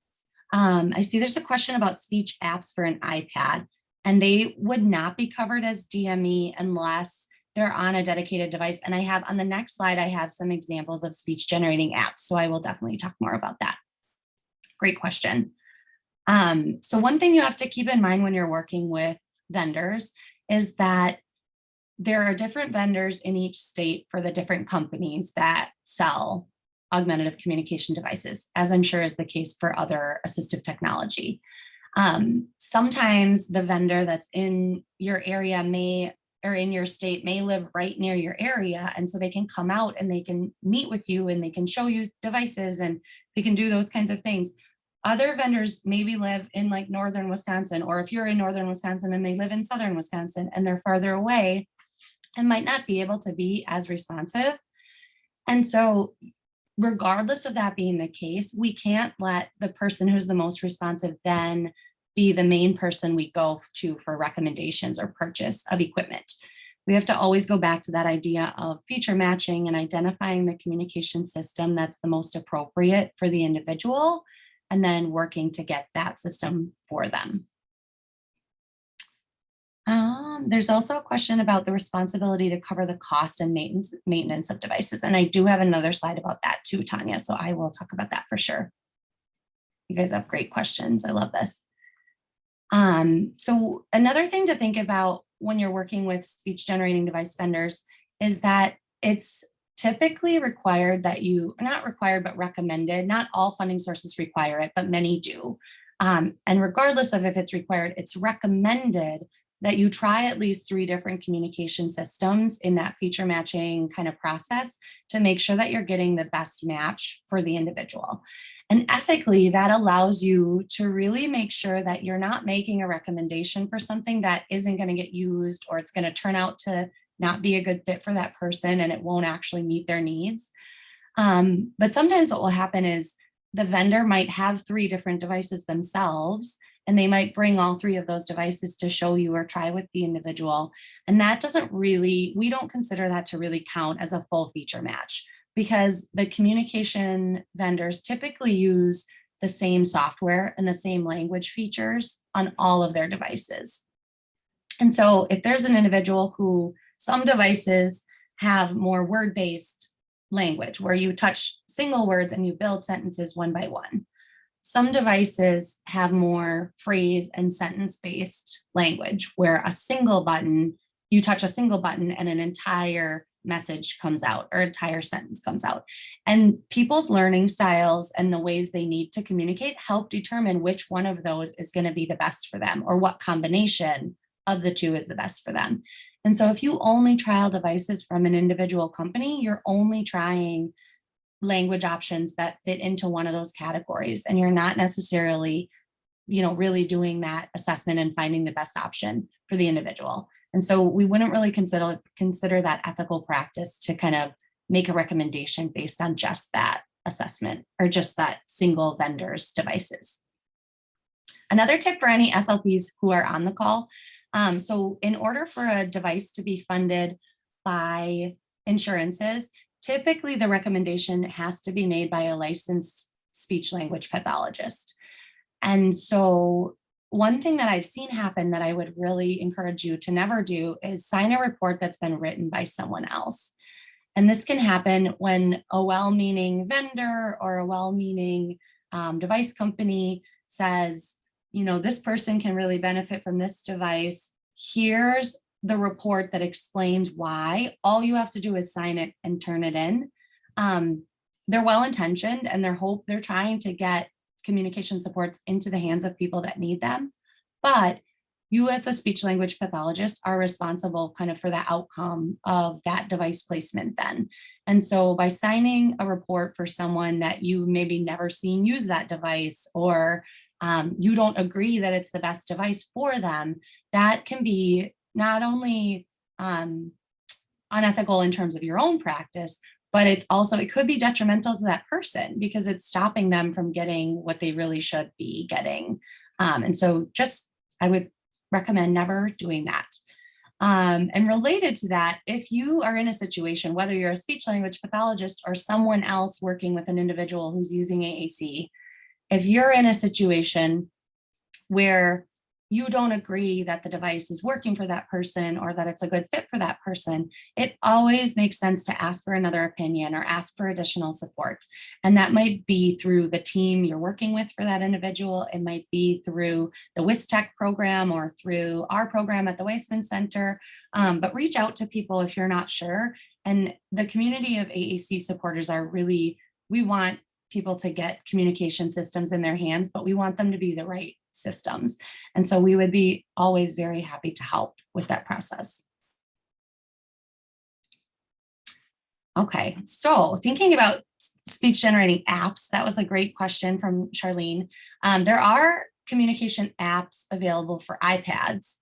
I see there's a question about speech apps for an iPad, and they would not be covered as DME unless they're on a dedicated device. And I have on the next slide, I have some examples of speech generating apps. So I will definitely talk more about that. Great question. So one thing you have to keep in mind when you're working with vendors is that there are different vendors in each state for the different companies that sell augmentative communication devices, as I'm sure is the case for other assistive technology. Sometimes the vendor that's in your area or in your state may live right near your area. And so they can come out and they can meet with you and they can show you devices and they can do those kinds of things. Other vendors maybe live in like northern Wisconsin, or if you're in northern Wisconsin and they live in southern Wisconsin and they're farther away and might not be able to be as responsive. And so regardless of that being the case, we can't let the person who's the most responsive then be the main person we go to for recommendations or purchase of equipment. We have to always go back to that idea of feature matching and identifying the communication system that's the most appropriate for the individual, and then working to get that system for them. There's also a question about the responsibility to cover the cost and maintenance of devices. And I do have another slide about that too, Tanya, so I will talk about that for sure. You guys have great questions. I love this. So another thing to think about when you're working with speech generating device vendors is that it's typically required that not required, but recommended. Not all funding sources require it, but many do. And regardless of if it's required, it's recommended that you try at least 3 different communication systems in that feature matching kind of process to make sure that you're getting the best match for the individual. And ethically, that allows you to really make sure that you're not making a recommendation for something that isn't going to get used, or it's going to turn out to not be a good fit for that person and it won't actually meet their needs. But sometimes what will happen is the vendor might have 3 different devices themselves, and they might bring all 3 of those devices to show you or try with the individual. And that doesn't really, we don't consider that to really count as a full feature match, because the communication vendors typically use the same software and the same language features on all of their devices. And so if there's an individual who some devices have more word-based language where you touch single words and you build sentences one by one. Some devices have more phrase and sentence-based language where a single button, you touch a single button and an entire message comes out or entire sentence comes out. And people's learning styles and the ways they need to communicate help determine which one of those is going to be the best for them or what combination of the two is the best for them. And so if you only trial devices from an individual company, you're only trying language options that fit into one of those categories. And you're not necessarily, really doing that assessment and finding the best option for the individual. And so we wouldn't really consider that ethical practice to kind of make a recommendation based on just that assessment or just that single vendor's devices. Another tip for any SLPs who are on the call. So in order for a device to be funded by insurances, typically the recommendation has to be made by a licensed speech language pathologist. And so one thing that I've seen happen that I would really encourage you to never do is sign a report that's been written by someone else. And this can happen when a well-meaning vendor or a well-meaning device company says, this person can really benefit from this device. Here's the report that explains why. All you have to do is sign it and turn it in. They're well-intentioned and they're trying to get communication supports into the hands of people that need them. But you as the speech language pathologist are responsible kind of for the outcome of that device placement then. And so by signing a report for someone that you maybe never seen use that device or you don't agree that it's the best device for them, that can be not only unethical in terms of your own practice, but it could be detrimental to that person because it's stopping them from getting what they really should be getting. And so I would recommend never doing that. And related to that, if you are in a situation, whether you're a speech language pathologist or someone else working with an individual who's using AAC, if you're in a situation where you don't agree that the device is working for that person or that it's a good fit for that person, it always makes sense to ask for another opinion or ask for additional support. And that might be through the team you're working with for that individual. It might be through the WisTech program or through our program at the Waisman Center, but reach out to people if you're not sure. And the community of AAC supporters we want people to get communication systems in their hands, but we want them to be the right systems. And so we would be always very happy to help with that process. Okay, so thinking about speech generating apps, that was a great question from Charlene. There are communication apps available for iPads.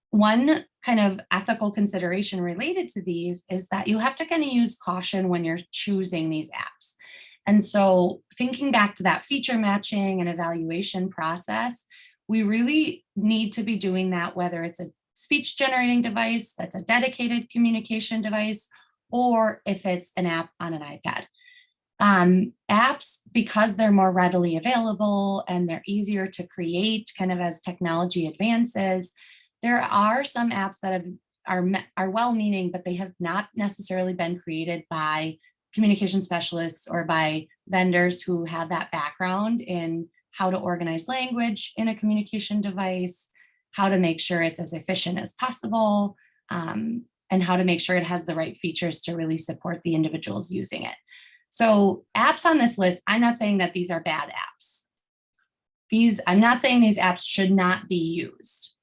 One kind of ethical consideration related to these is that you have to kind of use caution when you're choosing these apps. And so thinking back to that feature matching and evaluation process, we really need to be doing that, whether it's a speech generating device that's a dedicated communication device, or if it's an app on an iPad. Apps, because they're more readily available and they're easier to create kind of as technology advances, there are some apps that are well-meaning, but they have not necessarily been created by communication specialists or by vendors who have that background in how to organize language in a communication device, how to make sure it's as efficient as possible, and how to make sure it has the right features to really support the individuals using it. So apps on this list, I'm not saying that these are bad apps. I'm not saying these apps should not be used.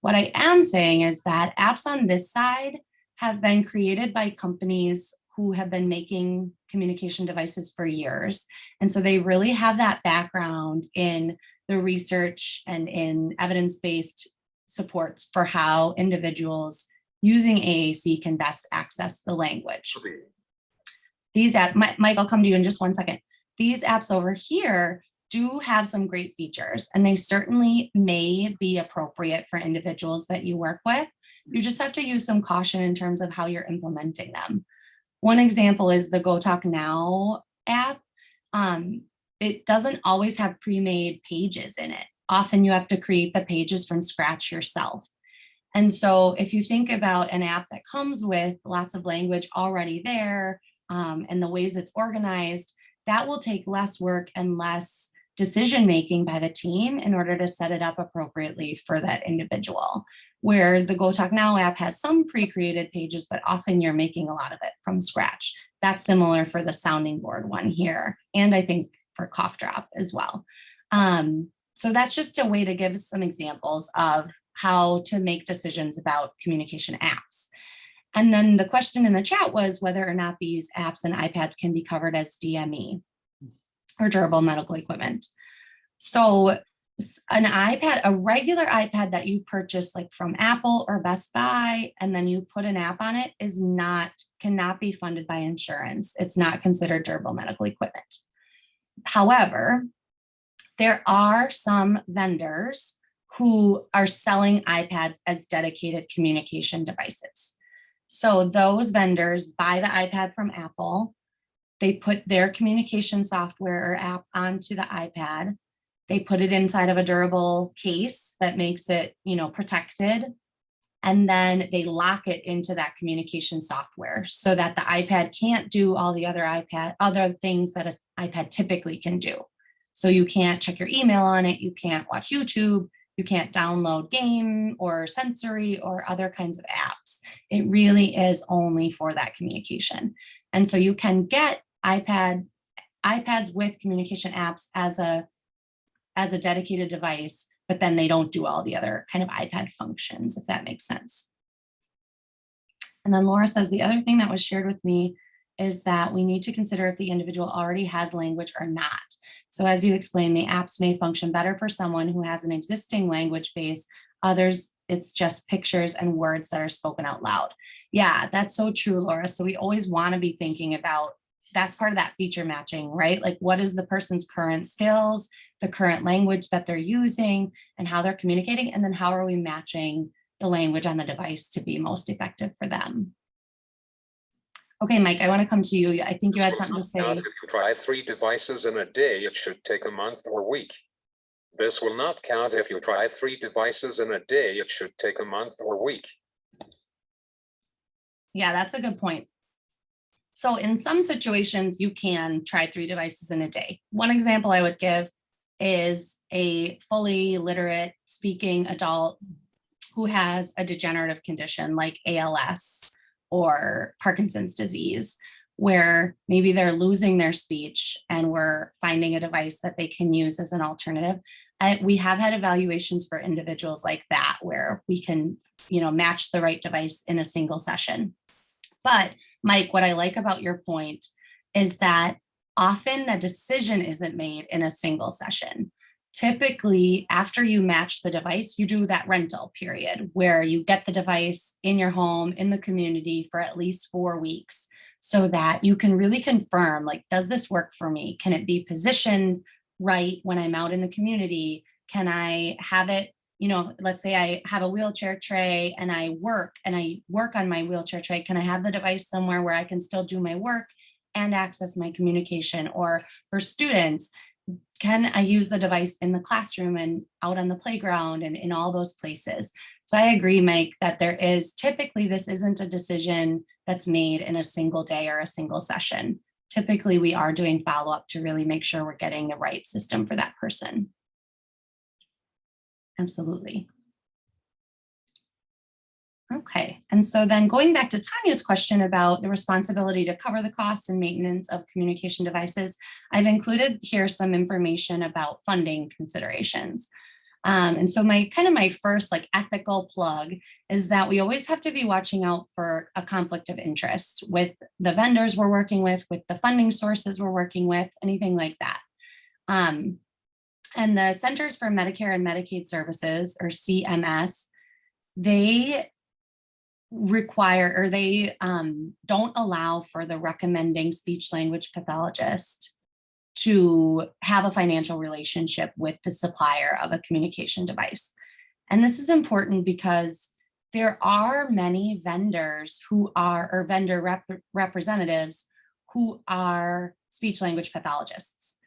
What I am saying is that apps on this side have been created by companies who have been making communication devices for years. And so they really have that background in the research and in evidence-based supports for how individuals using AAC can best access the language. These apps, Mike, I'll come to you in just one second. These apps over here do have some great features, and they certainly may be appropriate for individuals that you work with. You just have to use some caution in terms of how you're implementing them. One example is the Go Talk Now app. it doesn't always have pre-made pages in it. Often you have to create the pages from scratch yourself. And so if you think about an app that comes with lots of language already there, and the ways it's organized, that will take less work and less decision-making by the team in order to set it up appropriately for that individual. Where the Go Talk Now app has some pre-created pages, but often you're making a lot of it from scratch. That's similar for the sounding board one here, and I think for Cough Drop as well. So that's just a way to give some examples of how to make decisions about communication apps. And then the question in the chat was whether or not these apps and iPads can be covered as DME or durable medical equipment. So an iPad, a regular iPad that you purchase like from Apple or Best Buy, and then you put an app on it cannot be funded by insurance. It's not considered durable medical equipment. However, there are some vendors who are selling iPads as dedicated communication devices. So those vendors buy the iPad from Apple, they put their communication software or app onto the iPad, they put it inside of a durable case that makes it, protected, and then they lock it into that communication software so that the iPad can't do all the other things that an iPad typically can do. So you can't check your email on it, you can't watch YouTube, you can't download game or sensory or other kinds of apps. It really is only for that communication. And so you can get iPads with communication apps as a dedicated device, but then they don't do all the other kind of iPad functions, if that makes sense. And then Laura says, the other thing that was shared with me is that we need to consider if the individual already has language or not. So as you explained, the apps may function better for someone who has an existing language base. Others, it's just pictures and words that are spoken out loud. Yeah, that's so true, Laura. So we always want to be thinking about, that's part of that feature matching, right? Like what is the person's current skills, the current language that they're using, and how they're communicating, and then how are we matching the language on the device to be most effective for them. Okay, Mike, I want to come to you. I think you had something to say. If you try 3 devices in a day, it should take a month or week. This will not count if you try 3 devices in a day, it should take a month or week. Yeah, that's a good point. So in some situations, you can try 3 devices in a day. One example I would give is a fully literate speaking adult who has a degenerative condition like ALS or Parkinson's disease, where maybe they're losing their speech and we're finding a device that they can use as an alternative. We have had evaluations for individuals like that, where we can, match the right device in a single session. But Mike, what I like about your point is that often the decision isn't made in a single session. Typically, after you match the device, you do that rental period where you get the device in your home, in the community for at least 4 weeks, so that you can really confirm, like, does this work for me? Can it be positioned right when I'm out in the community? Can I have it, let's say I have a wheelchair tray and I work on my wheelchair tray. Can I have the device somewhere where I can still do my work and access my communication? Or for students, can I use the device in the classroom and out on the playground and in all those places? So I agree, Mike, that there is typically, this isn't a decision that's made in a single day or a single session. Typically, we are doing follow-up to really make sure we're getting the right system for that person. Absolutely. Okay, and so then going back to Tanya's question about the responsibility to cover the cost and maintenance of communication devices, I've included here some information about funding considerations. And so my first ethical plug is that we always have to be watching out for a conflict of interest with the vendors we're working with the funding sources we're working with, anything like that. And the Centers for Medicare and Medicaid Services, or CMS, they require, or they don't allow for the recommending speech language pathologist to have a financial relationship with the supplier of a communication device. And this is important because there are many vendors who are, or vendor representatives who are speech language pathologists.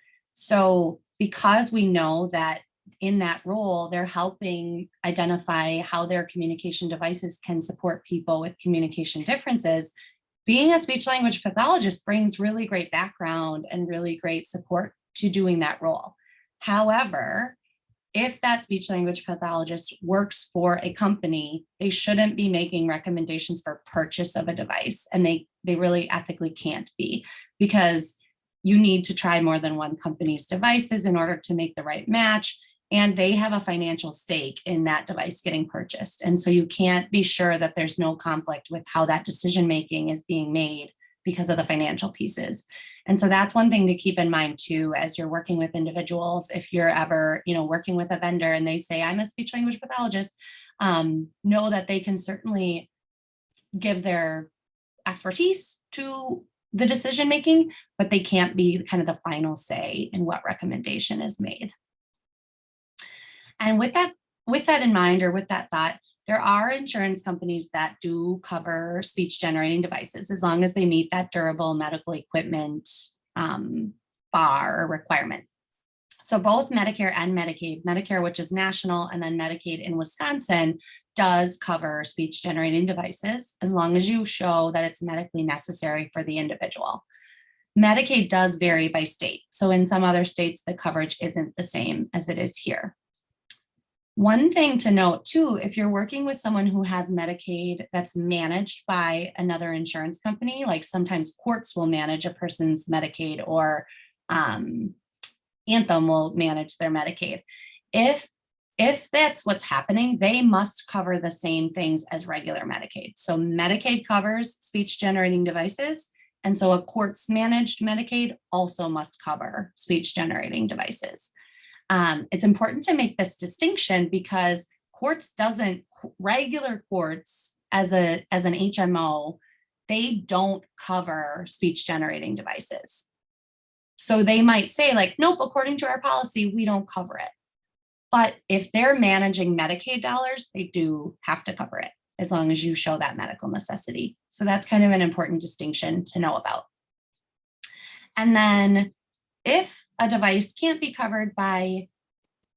So because we know that in that role, they're helping identify how their communication devices can support people with communication differences, being a speech language pathologist brings really great background and really great support to doing that role. However, if that speech language pathologist works for a company, they shouldn't be making recommendations for purchase of a device. And they really ethically can't be, because you need to try more than one company's devices in order to make the right match. And they have a financial stake in that device getting purchased. And so you can't be sure that there's no conflict with how that decision-making is being made because of the financial pieces. And so that's one thing to keep in mind too, as you're working with individuals. If you're ever, working with a vendor and they say, I'm a speech language pathologist, know that they can certainly give their expertise to the decision-making, but they can't be kind of the final say in what recommendation is made. And with that in mind, or with that thought, there are insurance companies that do cover speech generating devices as long as they meet that durable medical equipment bar or requirement. So both Medicare and Medicaid, Medicare, which is national, and then Medicaid in Wisconsin, does cover speech generating devices as long as you show that it's medically necessary for the individual. Medicaid does vary by state. So in some other states, the coverage isn't the same as it is here. One thing to note too, if you're working with someone who has Medicaid that's managed by another insurance company, like sometimes courts will manage a person's Medicaid, or Anthem will manage their Medicaid. If that's what's happening, they must cover the same things as regular Medicaid. So Medicaid covers speech generating devices. And so a courts managed Medicaid also must cover speech generating devices. It's important to make this distinction because regular courts as an HMO, they don't cover speech generating devices. So they might say like, nope, according to our policy, we don't cover it. But if they're managing Medicaid dollars, they do have to cover it as long as you show that medical necessity. So that's kind of an important distinction to know about. And then if a device can't be covered by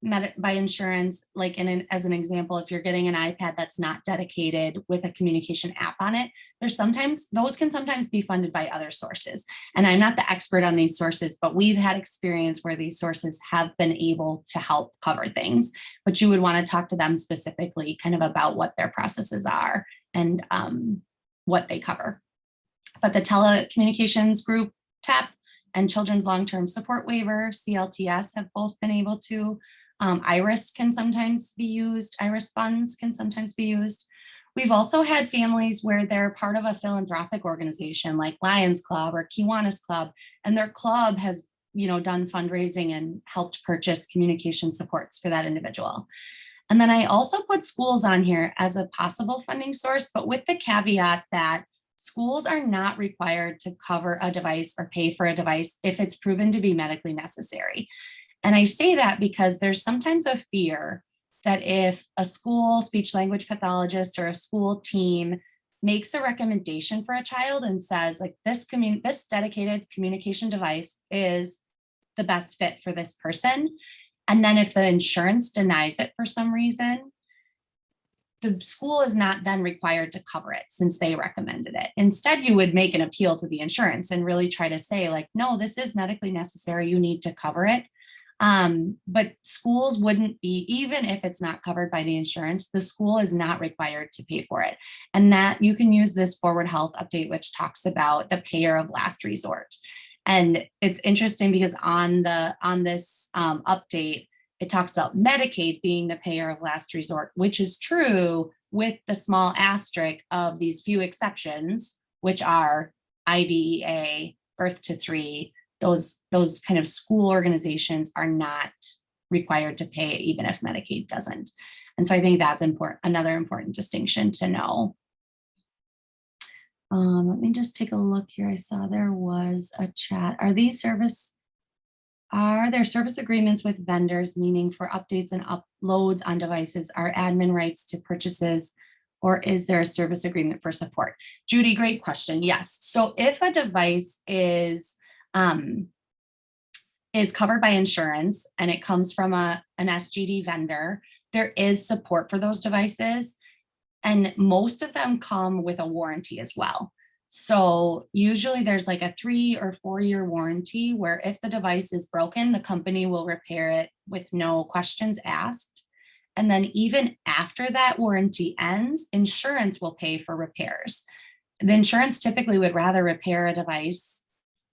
insurance, like as an example, if you're getting an iPad that's not dedicated with a communication app on it, those can sometimes be funded by other sources. And I'm not the expert on these sources, but we've had experience where these sources have been able to help cover things, but you would want to talk to them specifically kind of about what their processes are and what they cover. But the telecommunications group, TEP, and Children's Long-Term Support Waiver, CLTS, have both been able to. IRIS can sometimes be used. IRIS funds can sometimes be used. We've also had families where they're part of a philanthropic organization like Lions Club or Kiwanis Club, and their club has, done fundraising and helped purchase communication supports for that individual. And then I also put schools on here as a possible funding source, but with the caveat that schools are not required to cover a device or pay for a device if it's proven to be medically necessary. And I say that because there's sometimes a fear that if a school speech language pathologist or a school team makes a recommendation for a child and says like this dedicated communication device is the best fit for this person, and then if the insurance denies it for some reason, the school is not then required to cover it since they recommended it. Instead, you would make an appeal to the insurance and really try to say like, no, this is medically necessary, you need to cover it. But schools wouldn't be, even if it's not covered by the insurance, the school is not required to pay for it. And that you can use this forward health update, which talks about the payer of last resort. And it's interesting because on this update, it talks about Medicaid being the payer of last resort, which is true with the small asterisk of these few exceptions, which are IDEA, birth to 3, those kind of school organizations are not required to pay even if Medicaid doesn't. And so I think that's another important distinction to know. Let me just take a look here. I saw there was a chat. Are there service agreements with vendors, meaning for updates and uploads on devices, are admin rights to purchases, or is there a service agreement for support? Judy, great question. Yes. So if a device is is covered by insurance and it comes from an SGD vendor, there is support for those devices. And most of them come with a warranty as well. So usually there's like a 3 or 4 year warranty where if the device is broken, the company will repair it with no questions asked. And then even after that warranty ends, insurance will pay for repairs. The insurance typically would rather repair a device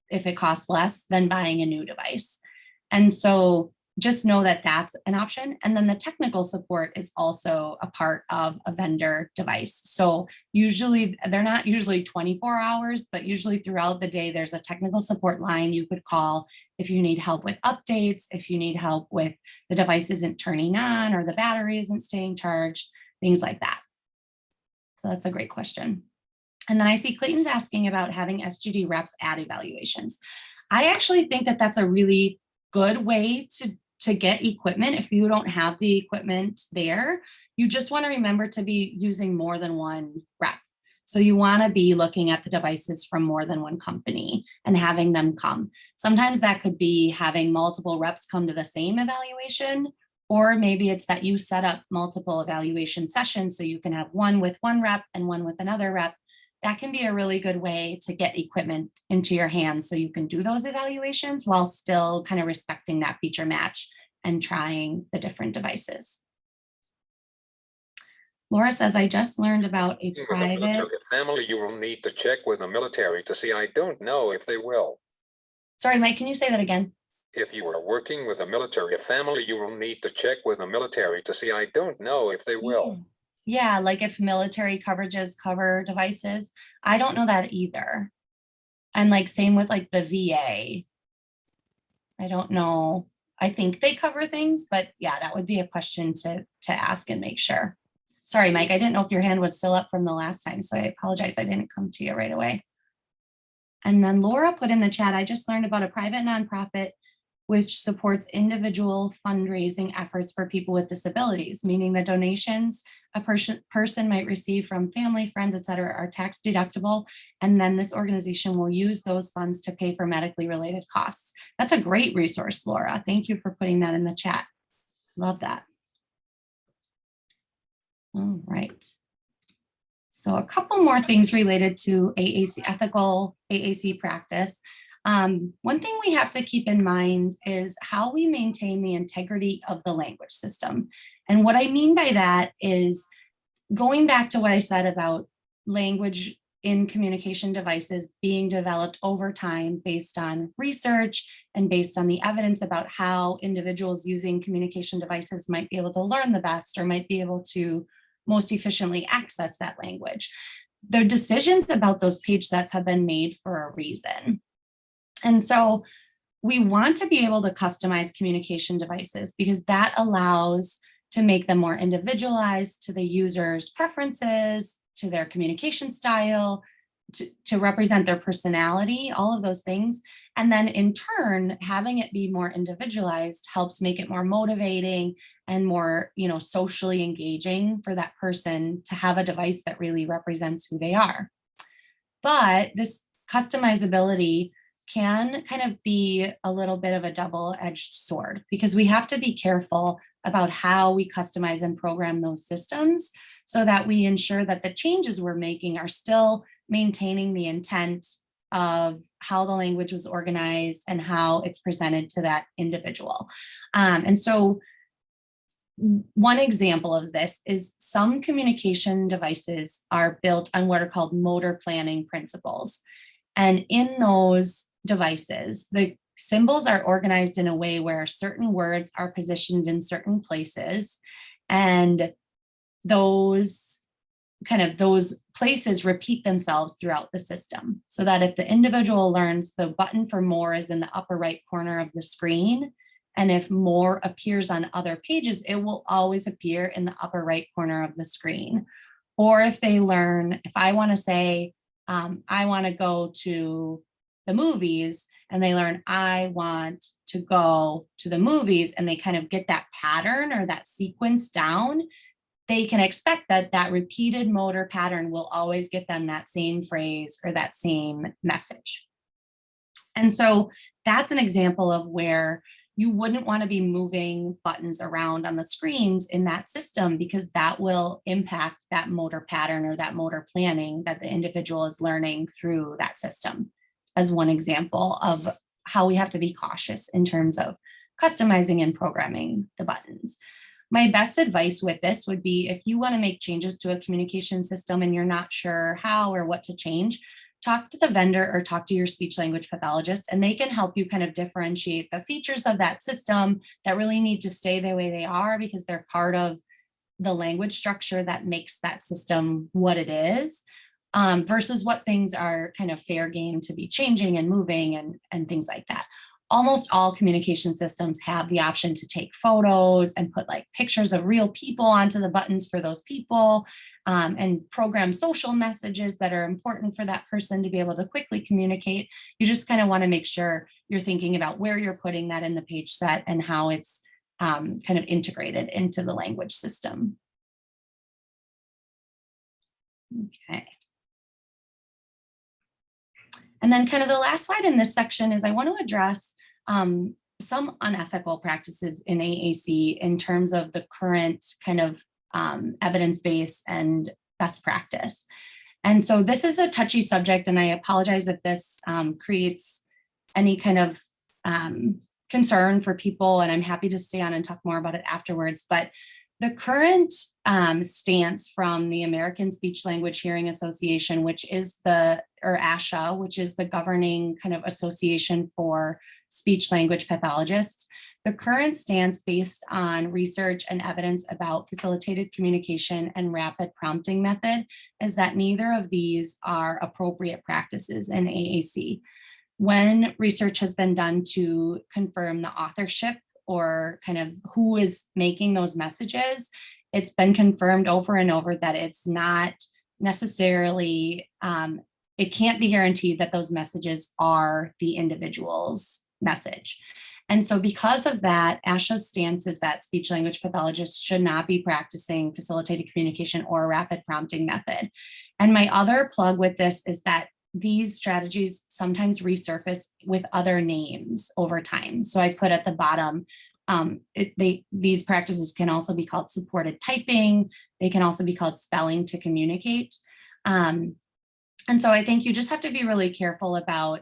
if it costs less than buying a new device. And so just know that that's an option. And then the technical support is also a part of a vendor device. So usually they're not usually 24 hours, but usually throughout the day, there's a technical support line you could call if you need help with updates, if you need help with the device isn't turning on or the battery isn't staying charged, things like that. So that's a great question. And then I see Clayton's asking about having SGD reps add evaluations. I actually think that that's a really good way to get equipment. If you don't have the equipment there, you just want to remember to be using more than one rep. So you want to be looking at the devices from more than one company and having them come. Sometimes that could be having multiple reps come to the same evaluation, or maybe it's that you set up multiple evaluation sessions so you can have one with one rep and one with another rep. That can be a really good way to get equipment into your hands so you can do those evaluations while still kind of respecting that feature match and trying the different devices. Laura says, I just learned about a private family. You will need to check with the military to see. I don't know if they will. Sorry, Mike, can you say that again? If you are working with a military family, you will need to check with the military to see. I don't know if they will. Yeah, like if military coverages cover devices. I don't know that either. And like same with like the VA. I don't know. I think they cover things, but yeah, that would be a question to ask and make sure. Sorry, Mike, I didn't know if your hand was still up from the last time, so I apologize. I didn't come to you right away. And then Laura put in the chat, I just learned about a private nonprofit which supports individual fundraising efforts for people with disabilities, meaning the donations a person might receive from family, friends, et cetera, are tax deductible. And then this organization will use those funds to pay for medically related costs. That's a great resource, Laura. Thank you for putting that in the chat. Love that. All right. So a couple more things related to AAC, ethical AAC practice. One thing we have to keep in mind is how we maintain the integrity of the language system. And what I mean by that is going back to what I said about language in communication devices being developed over time based on research and based on the evidence about how individuals using communication devices might be able to learn the best or might be able to most efficiently access that language. The decisions about those page sets have been made for a reason. And so we want to be able to customize communication devices because that allows to make them more individualized to the user's preferences, to their communication style, to represent their personality, all of those things. And then in turn, having it be more individualized helps make it more motivating and more, socially engaging for that person to have a device that really represents who they are. But this customizability can kind of be a little bit of a double-edged sword because we have to be careful about how we customize and program those systems so that we ensure that the changes we're making are still maintaining the intent of how the language was organized and how it's presented to that individual. And so one example of this is some communication devices are built on what are called motor planning principles. And in those devices, the symbols are organized in a way where certain words are positioned in certain places, and those places repeat themselves throughout the system, so that if the individual learns the button for more is in the upper right corner of the screen, and if more appears on other pages, it will always appear in the upper right corner of the screen. Or if they learn, if I want to say, I want to go to the movies, and they learn, I want to go to the movies, and they kind of get that pattern or that sequence down, they can expect that that repeated motor pattern will always get them that same phrase or that same message. And so that's an example of where you wouldn't want to be moving buttons around on the screens in that system, because that will impact that motor pattern or that motor planning that the individual is learning through that system, as one example of how we have to be cautious in terms of customizing and programming the buttons. My best advice with this would be, if you want to make changes to a communication system and you're not sure how or what to change, talk to the vendor or talk to your speech language pathologist, and they can help you kind of differentiate the features of that system that really need to stay the way they are because they're part of the language structure that makes that system what it is, versus what things are kind of fair game to be changing and moving and things like that. Almost all communication systems have the option to take photos and put like pictures of real people onto the buttons for those people, and program social messages that are important for that person to be able to quickly communicate. You just kind of want to make sure you're thinking about where you're putting that in the page set and how it's kind of integrated into the language system. Okay. And then kind of the last slide in this section is I want to address some unethical practices in AAC in terms of the current kind of evidence-based and best practice. And so this is a touchy subject, and I apologize if this creates any kind of concern for people, and I'm happy to stay on and talk more about it afterwards. But the current stance from the American Speech Language Hearing Association, which is or ASHA, which is the governing kind of association for speech language pathologists, the current stance based on research and evidence about facilitated communication and rapid prompting method is that neither of these are appropriate practices in AAC. When research has been done to confirm the authorship or kind of who is making those messages, it's been confirmed over and over that it's not necessarily, it can't be guaranteed that those messages are the individual's message. And so because of that, ASHA's stance is that speech language pathologists should not be practicing facilitated communication or rapid prompting method. And my other plug with this is that these strategies sometimes resurface with other names over time. So I put at the bottom, these practices can also be called supported typing. They can also be called spelling to communicate. And so I think you just have to be really careful about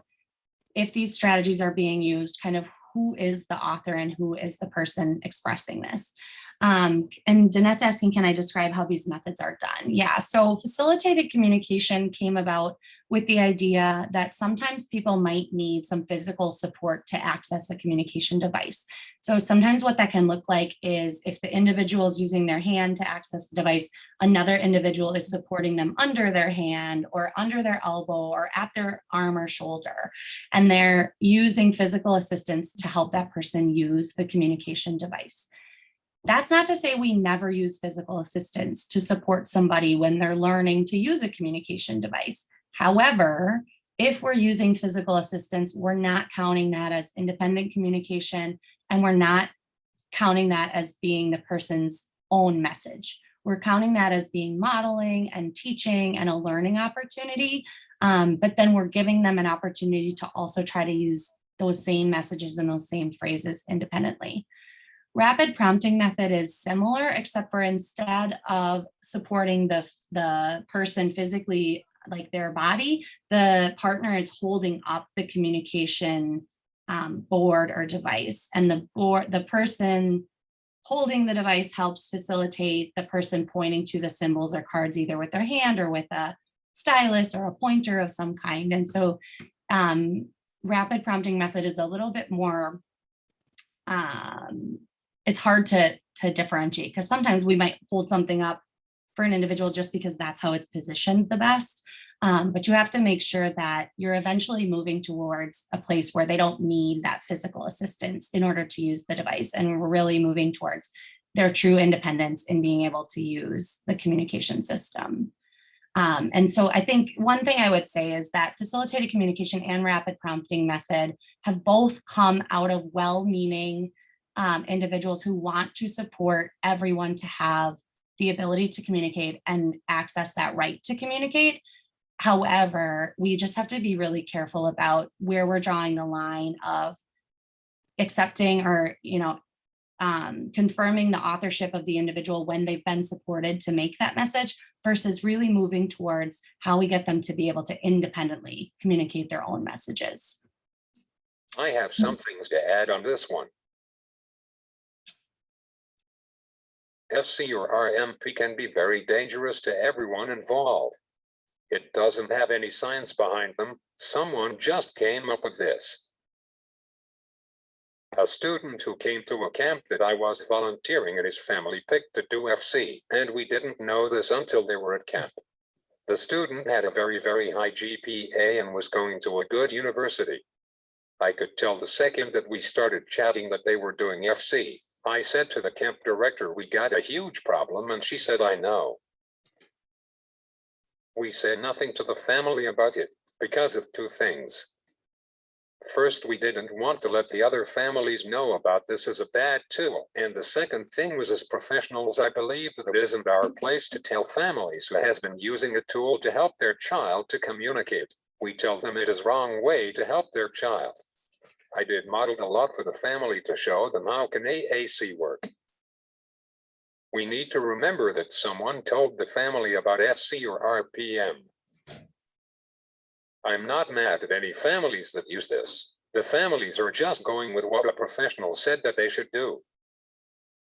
if these strategies are being used, kind of who is the author and who is the person expressing this. And Danette's asking, can I describe how these methods are done? Yeah, so facilitated communication came about with the idea that sometimes people might need some physical support to access a communication device. So sometimes what that can look like is if the individual is using their hand to access the device, another individual is supporting them under their hand or under their elbow or at their arm or shoulder. And they're using physical assistance to help that person use the communication device. That's not to say we never use physical assistance to support somebody when they're learning to use a communication device. However, if we're using physical assistance, we're not counting that as independent communication, and we're not counting that as being the person's own message. We're counting that as being modeling and teaching and a learning opportunity, but then we're giving them an opportunity to also try to use those same messages and those same phrases independently. Rapid prompting method is similar, except for instead of supporting the person physically, like their body, the partner is holding up the communication board or device, and the person holding the device helps facilitate the person pointing to the symbols or cards either with their hand or with a stylus or a pointer of some kind. And so rapid prompting method is a little bit more it's hard to differentiate, because sometimes we might hold something up for an individual just because that's how it's positioned the best. But you have to make sure that you're eventually moving towards a place where they don't need that physical assistance in order to use the device. And we're really moving towards their true independence in being able to use the communication system. And so I think one thing I would say is that facilitated communication and rapid prompting method have both come out of well-meaning individuals who want to support everyone to have the ability to communicate and access that right to communicate. However, we just have to be really careful about where we're drawing the line of accepting or, confirming the authorship of the individual when they've been supported to make that message versus really moving towards how we get them to be able to independently communicate their own messages. I have some things to add on this one. FC or RMP can be very dangerous to everyone involved. It doesn't have any science behind them. Someone just came up with this. A student who came to a camp that I was volunteering at, his family picked to do FC, and we didn't know this until they were at camp. The student had a very, very high GPA and was going to a good university. I could tell the second that we started chatting that they were doing FC. I said to the camp director, "We got a huge problem," and she said, "I know." We said nothing to the family about it because of two things. First, we didn't want to let the other families know about this as a bad tool. And the second thing was, as professionals, I believe that it isn't our place to tell families who has been using a tool to help their child to communicate. We tell them it is wrong way to help their child. I did model a lot for the family to show them how can AAC work. We need to remember that someone told the family about FC or RPM. I'm not mad at any families that use this. The families are just going with what a professional said that they should do.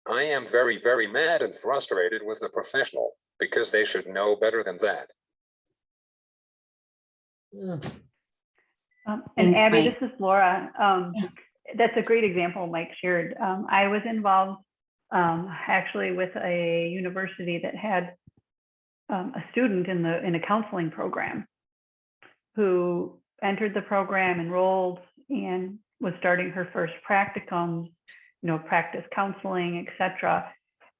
I am very, very mad and frustrated with the professional because they should know better than that. And Thanks, Abby, Mike. this is Laura. Yeah. That's a great example Mike shared. I was involved actually with a university that had a student in a counseling program who entered the program, enrolled, and was starting her first practicums, practice counseling, etc.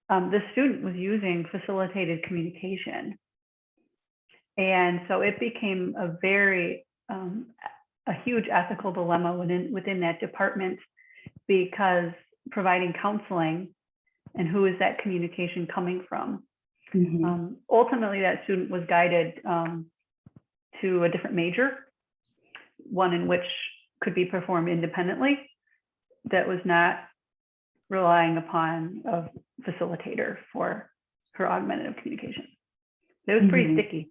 The student was using facilitated communication. And so it became a huge ethical dilemma within that department, because providing counseling and who is that communication coming from? Mm-hmm. Ultimately, that student was guided to a different major, one in which could be performed independently, that was not relying upon a facilitator for her augmentative communication. It was pretty sticky.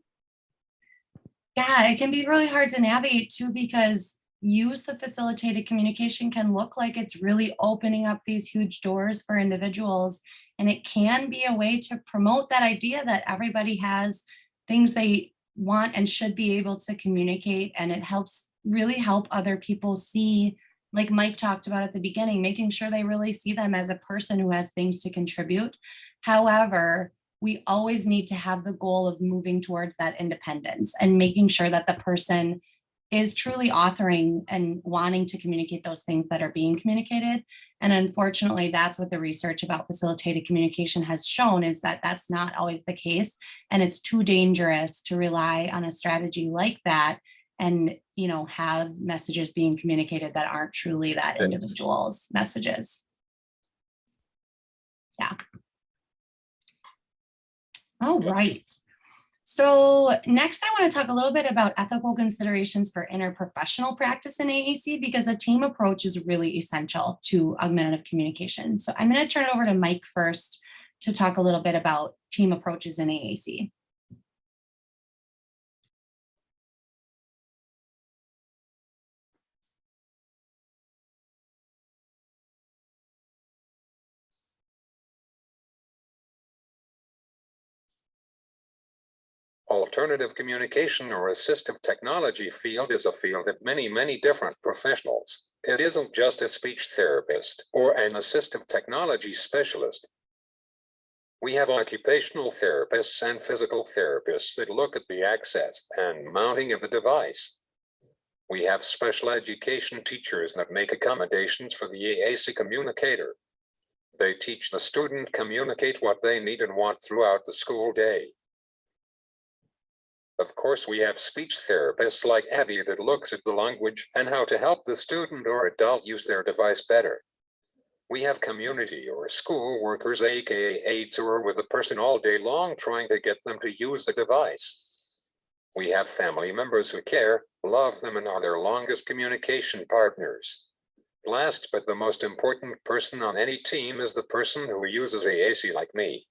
Yeah, it can be really hard to navigate too, because use of facilitated communication can look like it's really opening up these huge doors for individuals. And it can be a way to promote that idea that everybody has things they want and should be able to communicate. And it really help other people see, like Mike talked about at the beginning, making sure they really see them as a person who has things to contribute. However, we always need to have the goal of moving towards that independence and making sure that the person is truly authoring and wanting to communicate those things that are being communicated. And unfortunately, that's what the research about facilitated communication has shown, is that that's not always the case. And it's too dangerous to rely on a strategy like that and, have messages being communicated that aren't truly that individual's messages. Yeah. All right. So next, I want to talk a little bit about ethical considerations for interprofessional practice in AAC, because a team approach is really essential to augmentative communication. So I'm going to turn it over to Mike first to talk a little bit about team approaches in AAC. Alternative communication or assistive technology field is a field of many, many different professionals. It isn't just a speech therapist or an assistive technology specialist. We have occupational therapists and physical therapists that look at the access and mounting of the device. We have special education teachers that make accommodations for the AAC communicator. They teach the student communicate what they need and want throughout the school day. Of course, we have speech therapists like Abby that looks at the language and how to help the student or adult use their device better. We have community or school workers, aka aides, who are with the person all day long trying to get them to use the device. We have family members who care, love them, and are their longest communication partners. Last, but the most important person on any team is the person who uses AAC like me.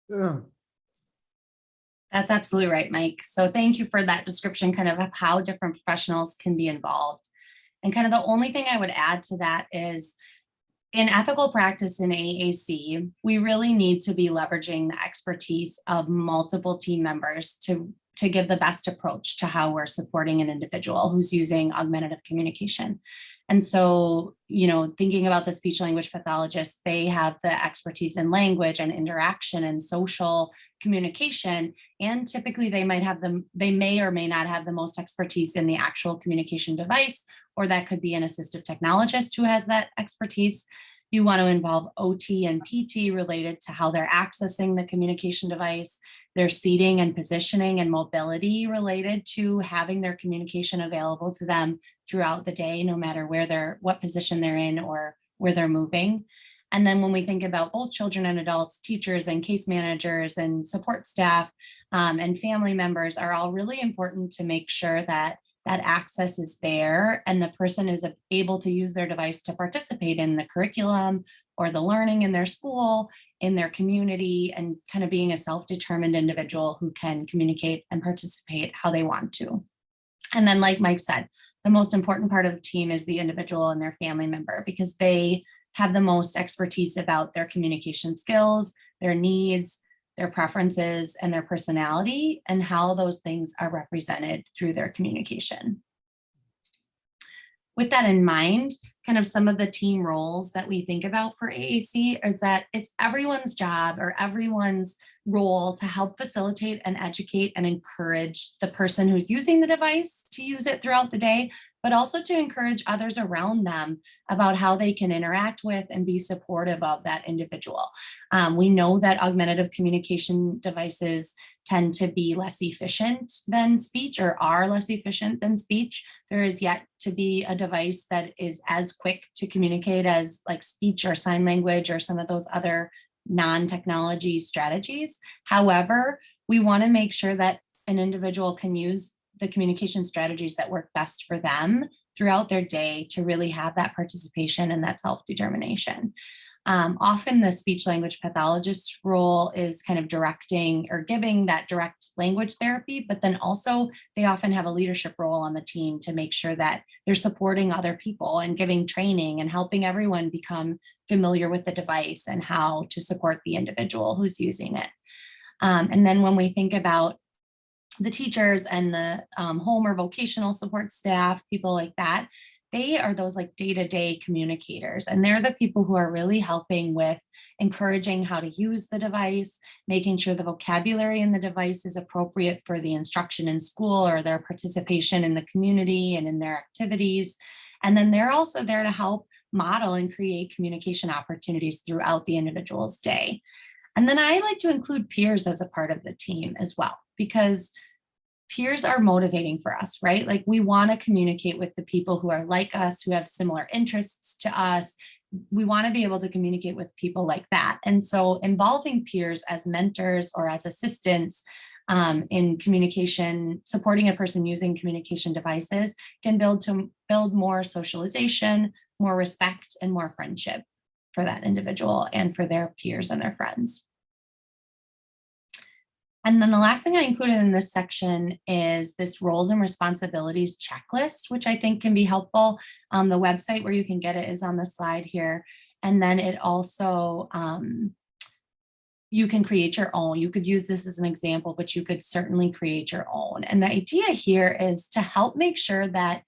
Yeah. That's absolutely right, Mike. So thank you for that description kind of how different professionals can be involved. And kind of the only thing I would add to that is in ethical practice in AAC, we really need to be leveraging the expertise of multiple team members to give the best approach to how we're supporting an individual who's using augmentative communication. And so, thinking about the speech language pathologists, they have the expertise in language and interaction and social communication. And typically they may or may not have the most expertise in the actual communication device, or that could be an assistive technologist who has that expertise. You want to involve OT and PT related to how they're accessing the communication device, their seating and positioning and mobility related to having their communication available to them throughout the day, no matter what position they're in or where they're moving. And then when we think about both children and adults, teachers and case managers and support staff and family members are all really important to make sure that access is there and the person is able to use their device to participate in the curriculum or the learning in their school, in their community, and kind of being a self-determined individual who can communicate and participate how they want to. And then, like Mike said, the most important part of the team is the individual and their family member, because they have the most expertise about their communication skills, their needs, their preferences, and their personality, and how those things are represented through their communication. With that in mind, kind of some of the team roles that we think about for AAC is that it's everyone's job or everyone's role to help facilitate and educate and encourage the person who's using the device to use it throughout the day, but also to encourage others around them about how they can interact with and be supportive of that individual. We know that augmentative communication devices tend to be less efficient than speech, or are less efficient than speech. There is yet to be a device that is as quick to communicate as like speech or sign language or some of those other non-technology strategies. However, we want to make sure that an individual can use the communication strategies that work best for them throughout their day to really have that participation and that self-determination. Often the speech language pathologist role is kind of directing or giving that direct language therapy, but then also they often have a leadership role on the team to make sure that they're supporting other people and giving training and helping everyone become familiar with the device and how to support the individual who's using it. And then when we think about the teachers and the home or vocational support staff, people like that, they are those like day-to-day communicators, and they're the people who are really helping with encouraging how to use the device, making sure the vocabulary in the device is appropriate for the instruction in school or their participation in the community and in their activities. And then they're also there to help model and create communication opportunities throughout the individual's day. And then I like to include peers as a part of the team as well, because peers are motivating for us, right? Like we want to communicate with the people who are like us, who have similar interests to us. We want to be able to communicate with people like that. And so involving peers as mentors or as assistants in communication, supporting a person using communication devices can build more socialization, more respect, and more friendship for that individual and for their peers and their friends. And then the last thing I included in this section is this roles and responsibilities checklist, which I think can be helpful. The website where you can get it is on the slide here. And then it also, you can create your own. You could use this as an example, but you could certainly create your own. And the idea here is to help make sure that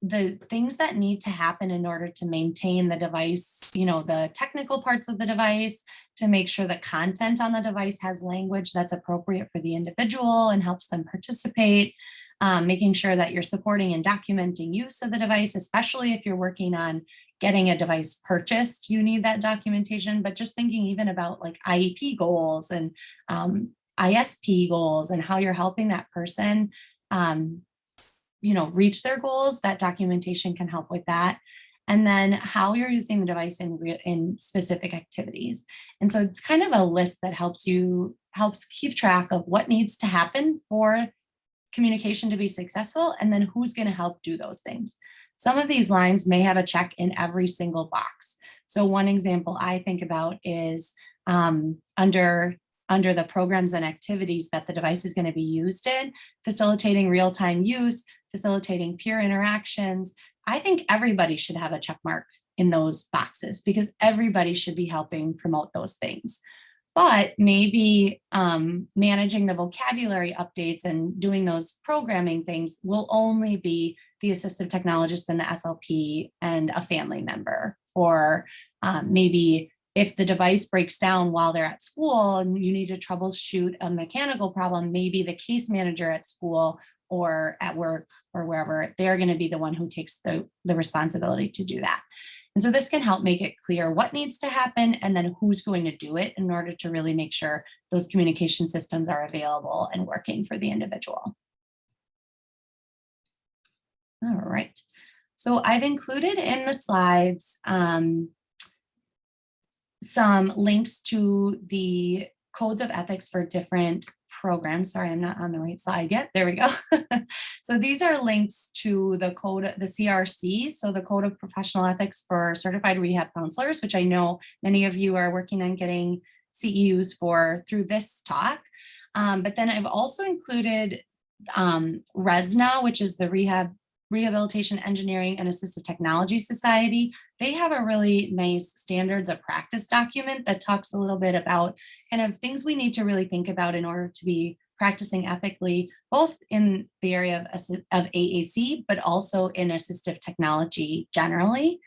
the things that need to happen in order to maintain the device, the technical parts of the device, to make sure the content on the device has language that's appropriate for the individual and helps them participate, making sure that you're supporting and documenting use of the device, especially if you're working on getting a device purchased, you need that documentation, but just thinking even about like IEP goals and ISP goals and how you're helping that person reach their goals, that documentation can help with that. and then how you're using the device in specific activities. And so it's kind of a list that helps keep track of what needs to happen for communication to be successful, and then who's going to help do those things. Some of these lines may have a check in every single box. So one example I think about is under the programs and activities that the device is going to be used in, facilitating real-time use, facilitating peer interactions. I think everybody should have a check mark in those boxes because everybody should be helping promote those things. But maybe managing the vocabulary updates and doing those programming things will only be the assistive technologist and the SLP and a family member. Or maybe if the device breaks down while they're at school and you need to troubleshoot a mechanical problem, maybe the case manager at school or at work or wherever, they're going to be the one who takes the responsibility to do that. And so this can help make it clear what needs to happen and then who's going to do it in order to really make sure those communication systems are available and working for the individual. All right. So I've included in the slides some links to the codes of ethics for different programs. Sorry, I'm not on the right slide yet. There we go. So these are links to the code, the CRC, so the Code of Professional Ethics for Certified Rehab Counselors, which I know many of you are working on getting CEUs for through this talk. But then I've also included RESNA, which is the Rehabilitation Engineering and Assistive Technology Society. They have a really nice standards of practice document that talks a little bit about kind of things we need to really think about in order to be practicing ethically, both in the area of AAC, but also in assistive technology generally.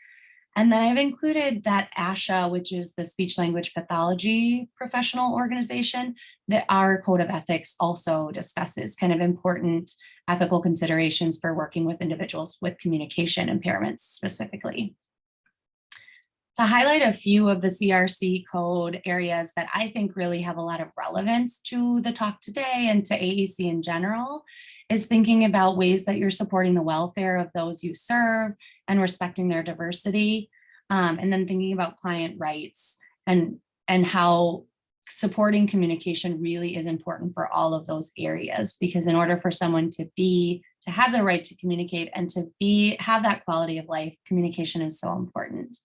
And then I've included that ASHA, which is the Speech Language Pathology Professional Organization, that our Code of Ethics also discusses kind of important ethical considerations for working with individuals with communication impairments specifically. To highlight a few of the CRC code areas that I think really have a lot of relevance to the talk today and to AAC in general is thinking about ways that you're supporting the welfare of those you serve and respecting their diversity, and then thinking about client rights and how supporting communication really is important for all of those areas, because in order for someone to have the right to communicate and to have that quality of life, communication is so important.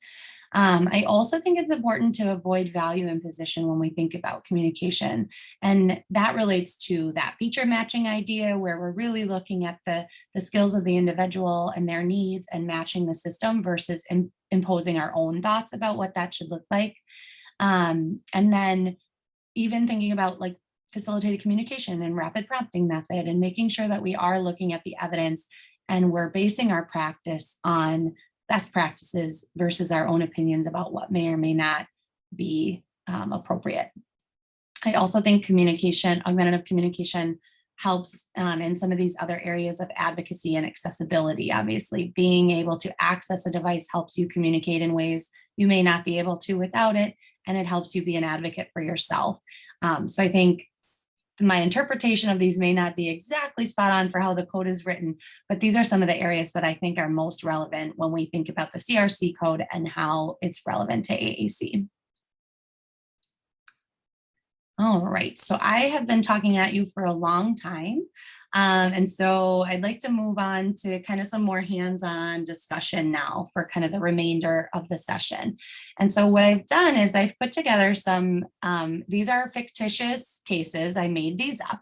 I also think it's important to avoid value imposition when we think about communication. And that relates to that feature matching idea where we're really looking at the skills of the individual and their needs and matching the system versus imposing our own thoughts about what that should look like. And then even thinking about like facilitated communication and rapid prompting method and making sure that we are looking at the evidence and we're basing our practice on best practices versus our own opinions about what may or may not be appropriate. I also think augmentative communication helps in some of these other areas of advocacy and accessibility. Obviously, being able to access a device helps you communicate in ways you may not be able to without it, and it helps you be an advocate for yourself. So I think my interpretation of these may not be exactly spot on for how the code is written, but these are some of the areas that I think are most relevant when we think about the CRC code and how it's relevant to AAC. All right, so I have been talking at you for a long time. And so I'd like to move on to kind of some more hands-on discussion now for kind of the remainder of the session. And so what I've done is I've put together some, these are fictitious cases, I made these up,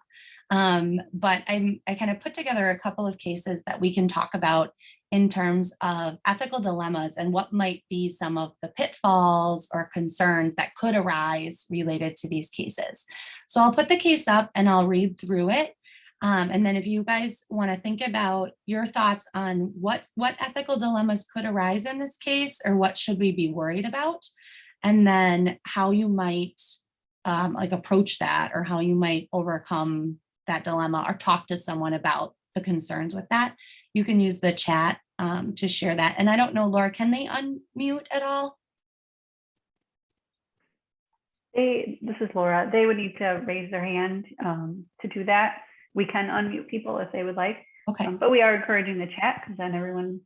but I kind of put together a couple of cases that we can talk about in terms of ethical dilemmas and what might be some of the pitfalls or concerns that could arise related to these cases. So I'll put the case up and I'll read through it. And then if you guys want to think about your thoughts on what ethical dilemmas could arise in this case, or what should we be worried about, and then how you might like approach that, or how you might overcome that dilemma or talk to someone about the concerns with that, you can use the chat to share that. And I don't know, Laura, can they unmute at all? This is Laura. They would need to raise their hand to do that. We can unmute people if they would like. Okay. But we are encouraging the chat because then everyone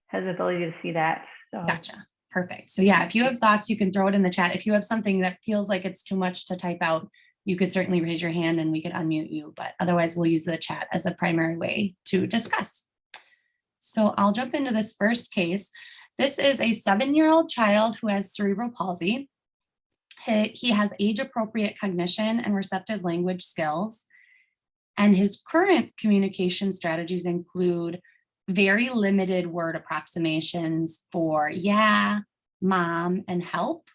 has the ability to see that. So Gotcha. Perfect. So yeah, if you have thoughts, you can throw it in the chat. If you have something that feels like it's too much to type out, you could certainly raise your hand and we could unmute you, but otherwise we'll use the chat as a primary way to discuss. So I'll jump into this first case. This is a 7-year-old child who has cerebral palsy. He has age-appropriate cognition and receptive language skills. And his current communication strategies include very limited word approximations for yeah, mom, and help.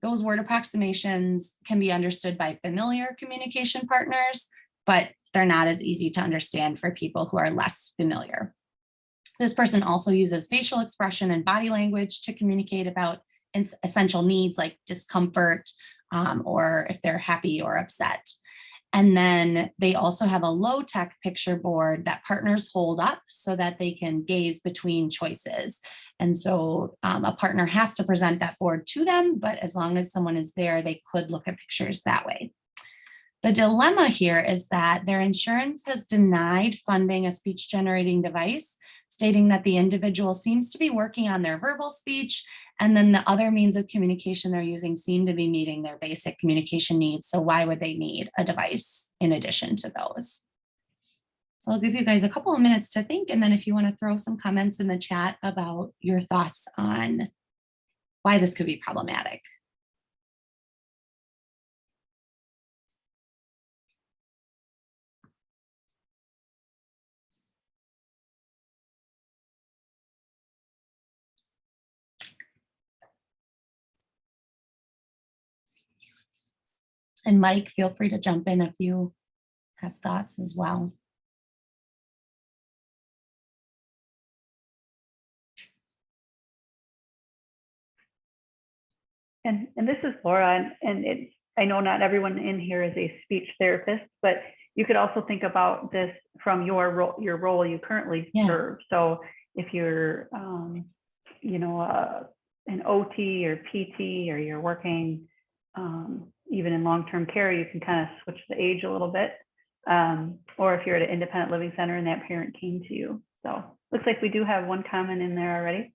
Those word approximations can be understood by familiar communication partners, but they're not as easy to understand for people who are less familiar. This person also uses facial expression and body language to communicate about essential needs like discomfort, or if they're happy or upset. And then they also have a low-tech picture board that partners hold up so that they can gaze between choices. And so a partner has to present that board to them, but as long as someone is there, they could look at pictures that way. The dilemma here is that their insurance has denied funding a speech generating device, stating that the individual seems to be working on their verbal speech, and then the other means of communication they're using seem to be meeting their basic communication needs. So why would they need a device in addition to those? So I'll give you guys a couple of minutes to think, and then if you want to throw some comments in the chat about your thoughts on why this could be problematic. And Mike, feel free to jump in if you have thoughts as well. And this is Laura, and I know not everyone in here is a speech therapist, but you could also think about this from your role you currently serve. So if you're, you know, an OT or PT, or you're working even in long-term care, you can kind of switch the age a little bit. Or if you're at an independent living center and that parent came to you. So looks like we do have one comment in there already.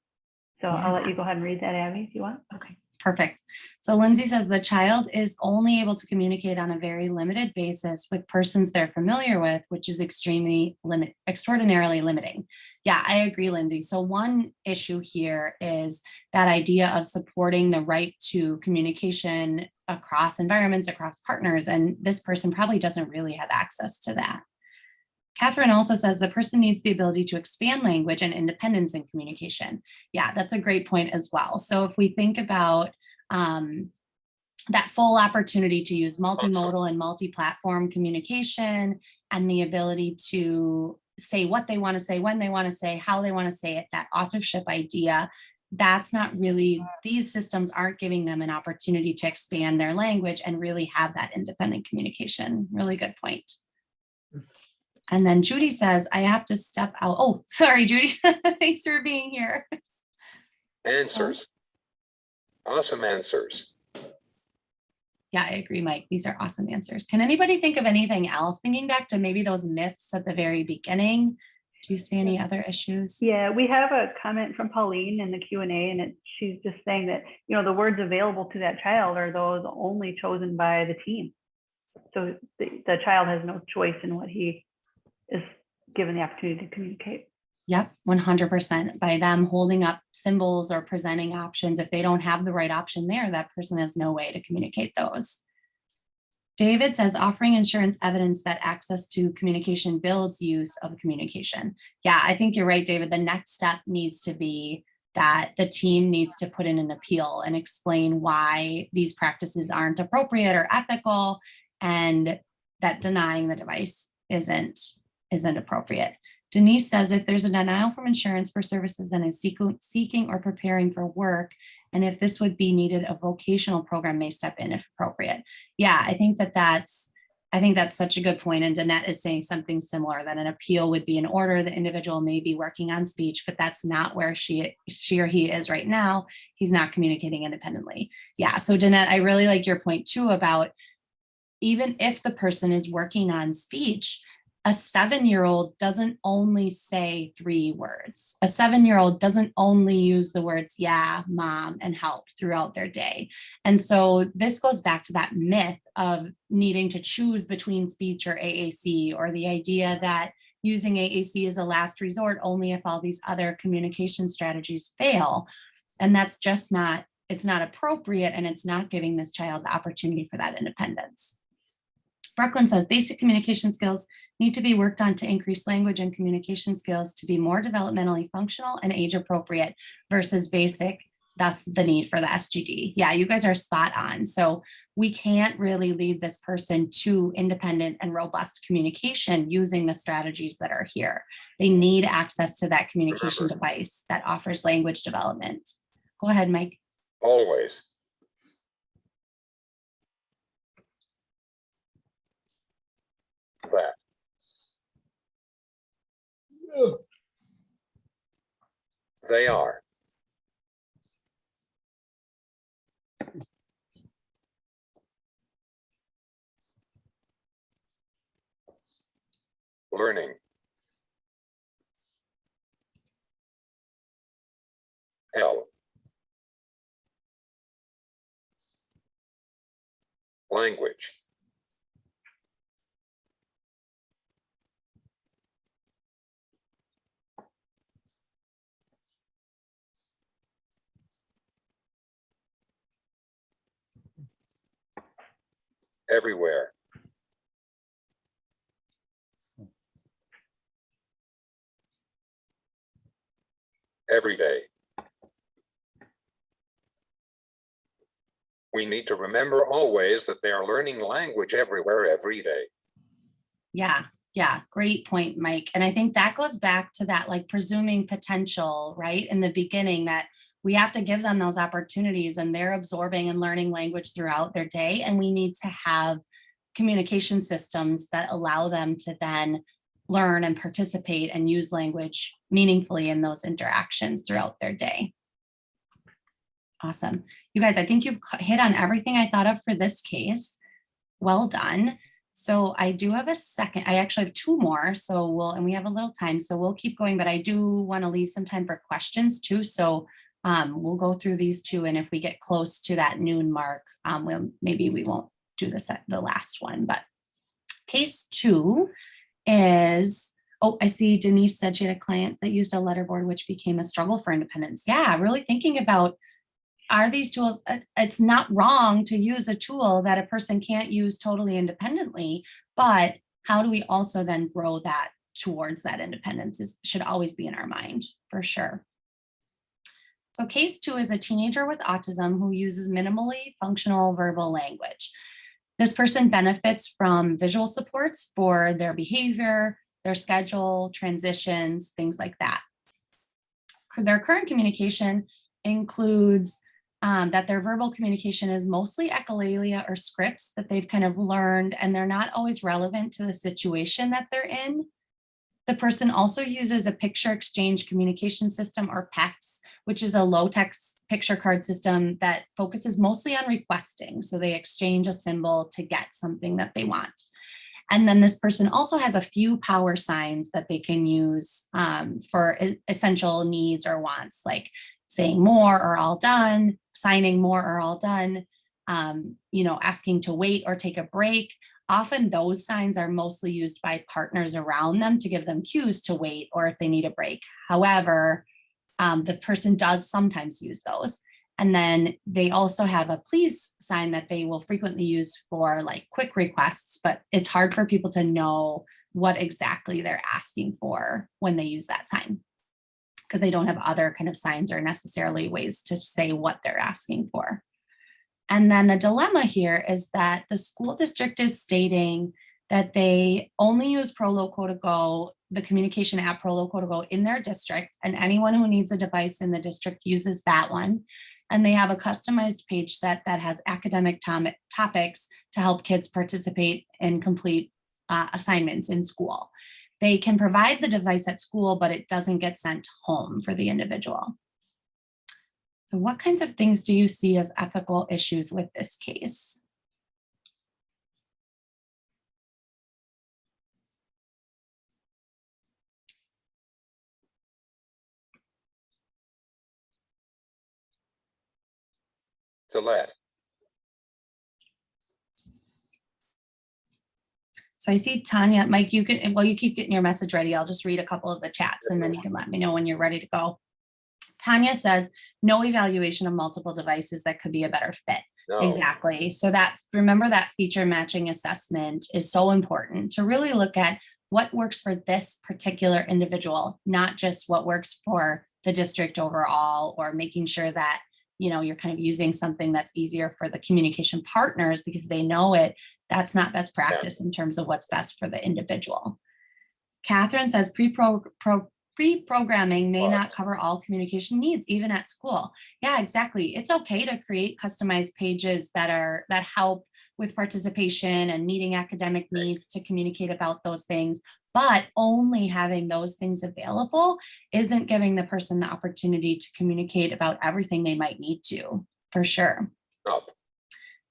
So I'll let you go ahead and read that, Abby, if you want. Okay. Perfect. So Lindsay says the child is only able to communicate on a very limited basis with persons they're familiar with, which is extraordinarily limiting. Yeah, I agree, Lindsay. So one issue here is that idea of supporting the right to communication across environments, across partners, and this person probably doesn't really have access to that. Catherine also says the person needs the ability to expand language and independence in communication. Yeah, that's a great point as well. So if we think about that full opportunity to use multimodal and multi-platform communication and the ability to say what they want to say, when they want to say, how they want to say it, that authorship idea, that's not really, these systems aren't giving them an opportunity to expand their language and really have that independent communication. Really good point. And then Judy says, I have to step out. Oh, sorry, Judy. Thanks for being here. Answers. Awesome answers. Yeah, I agree, Mike. These are awesome answers. Can anybody think of anything else? Thinking back to maybe those myths at the very beginning. Do you see any other issues? Yeah, we have a comment from Pauline in the Q&A, and she's just saying that, you know, the words available to that child are those only chosen by the team. So the child has no choice in what he is given the opportunity to communicate. Yep, 100%. By them holding up symbols or presenting options, if they don't have the right option there, that person has no way to communicate those. David says offering insurance evidence that access to communication builds use of communication. Yeah, I think you're right, David. The next step needs to be that the team needs to put in an appeal and explain why these practices aren't appropriate or ethical, and that denying the device isn't appropriate. Denise says if there's a denial from insurance for services and is seeking or preparing for work, and if this would be needed, a vocational program may step in if appropriate. Yeah, I think that's such a good point. And Danette is saying something similar, that an appeal would be in order. The individual may be working on speech, but that's not where she or he is right now. He's not communicating independently. Yeah, so Danette, I really like your point too about even if the person is working on speech, A 7-year-old doesn't only say 3 words. A 7-year-old doesn't only use the words yeah, mom, and help throughout their day. And so this goes back to that myth of needing to choose between speech or AAC, or the idea that using AAC as a last resort only if all these other communication strategies fail. And that's just not, it's not appropriate, and it's not giving this child the opportunity for that independence. Brooklyn says basic communication skills need to be worked on to increase language and communication skills to be more developmentally functional and age appropriate versus basic, thus the need for the SGD. Yeah, you guys are spot on. So we can't really lead this person to independent and robust communication using the strategies that are here. They need access to that communication device that offers language development. Go ahead, Mike. Always. That. They are. Learning. L. Language. Everywhere. Every day. We need to remember always that they are learning language everywhere, every day. Yeah, great point, Mike. And I think that goes back to that, like, presuming potential, right? In the beginning, that we have to give them those opportunities, and they're absorbing and learning language throughout their day. And we need to have communication systems that allow them to then learn and participate and use language meaningfully in those interactions throughout their day. Awesome. You guys, I think you've hit on everything I thought of for this case. Well done. So I do have a second, I actually have 2 more, so and we have a little time, so we'll keep going, but I do want to leave some time for questions too. So we'll go through these 2, and if we get close to that noon mark, maybe we won't do the last one. But case 2 is, oh, I see Denise said she had a client that used a letterboard, which became a struggle for independence. Yeah, really thinking about, are these tools, it's not wrong to use a tool that a person can't use totally independently, but how do we also then grow that towards that independence should always be in our mind, for sure. So case 2 is a teenager with autism who uses minimally functional verbal language. This person benefits from visual supports for their behavior, their schedule, transitions, things like that. Their current communication includes that their verbal communication is mostly echolalia or scripts that they've kind of learned, and they're not always relevant to the situation that they're in. The person also uses a picture exchange communication system, or PECS, which is a low text picture card system that focuses mostly on requesting. So they exchange a symbol to get something that they want. And then this person also has a few power signs that they can use for essential needs or wants, like saying more or all done, signing more or all done, asking to wait or take a break. Often those signs are mostly used by partners around them to give them cues to wait or if they need a break. However, the person does sometimes use those. And then they also have a please sign that they will frequently use for like quick requests, but it's hard for people to know what exactly they're asking for when they use that sign, because they don't have other kind of signs or necessarily ways to say what they're asking for. And then the dilemma here is that the school district is stating that they only use Proloquo2Go, the communication app Proloquo2Go, in their district, and anyone who needs a device in the district uses that one. And they have a customized page set that has academic topics to help kids participate and complete assignments in school. They can provide the device at school, but it doesn't get sent home for the individual. So what kinds of things do you see as ethical issues with this case? to lead. So I see Tanya, Mike, you can, well, you keep getting your message ready. I'll just read a couple of the chats and then you can let me know when you're ready to go. Tanya says, no evaluation of multiple devices that could be a better fit. No. Exactly. So that, remember that feature matching assessment is so important to really look at what works for this particular individual, not just what works for the district overall, or making sure that, you know, you're kind of using something that's easier for the communication partners because they know it. That's not best practice in terms of what's best for the individual. Catherine says pre-programming may not cover all communication needs, even at school. Yeah, exactly. It's okay to create customized pages that help with participation and meeting academic needs to communicate about those things, but only having those things available isn't giving the person the opportunity to communicate about everything they might need to, for sure. Oh.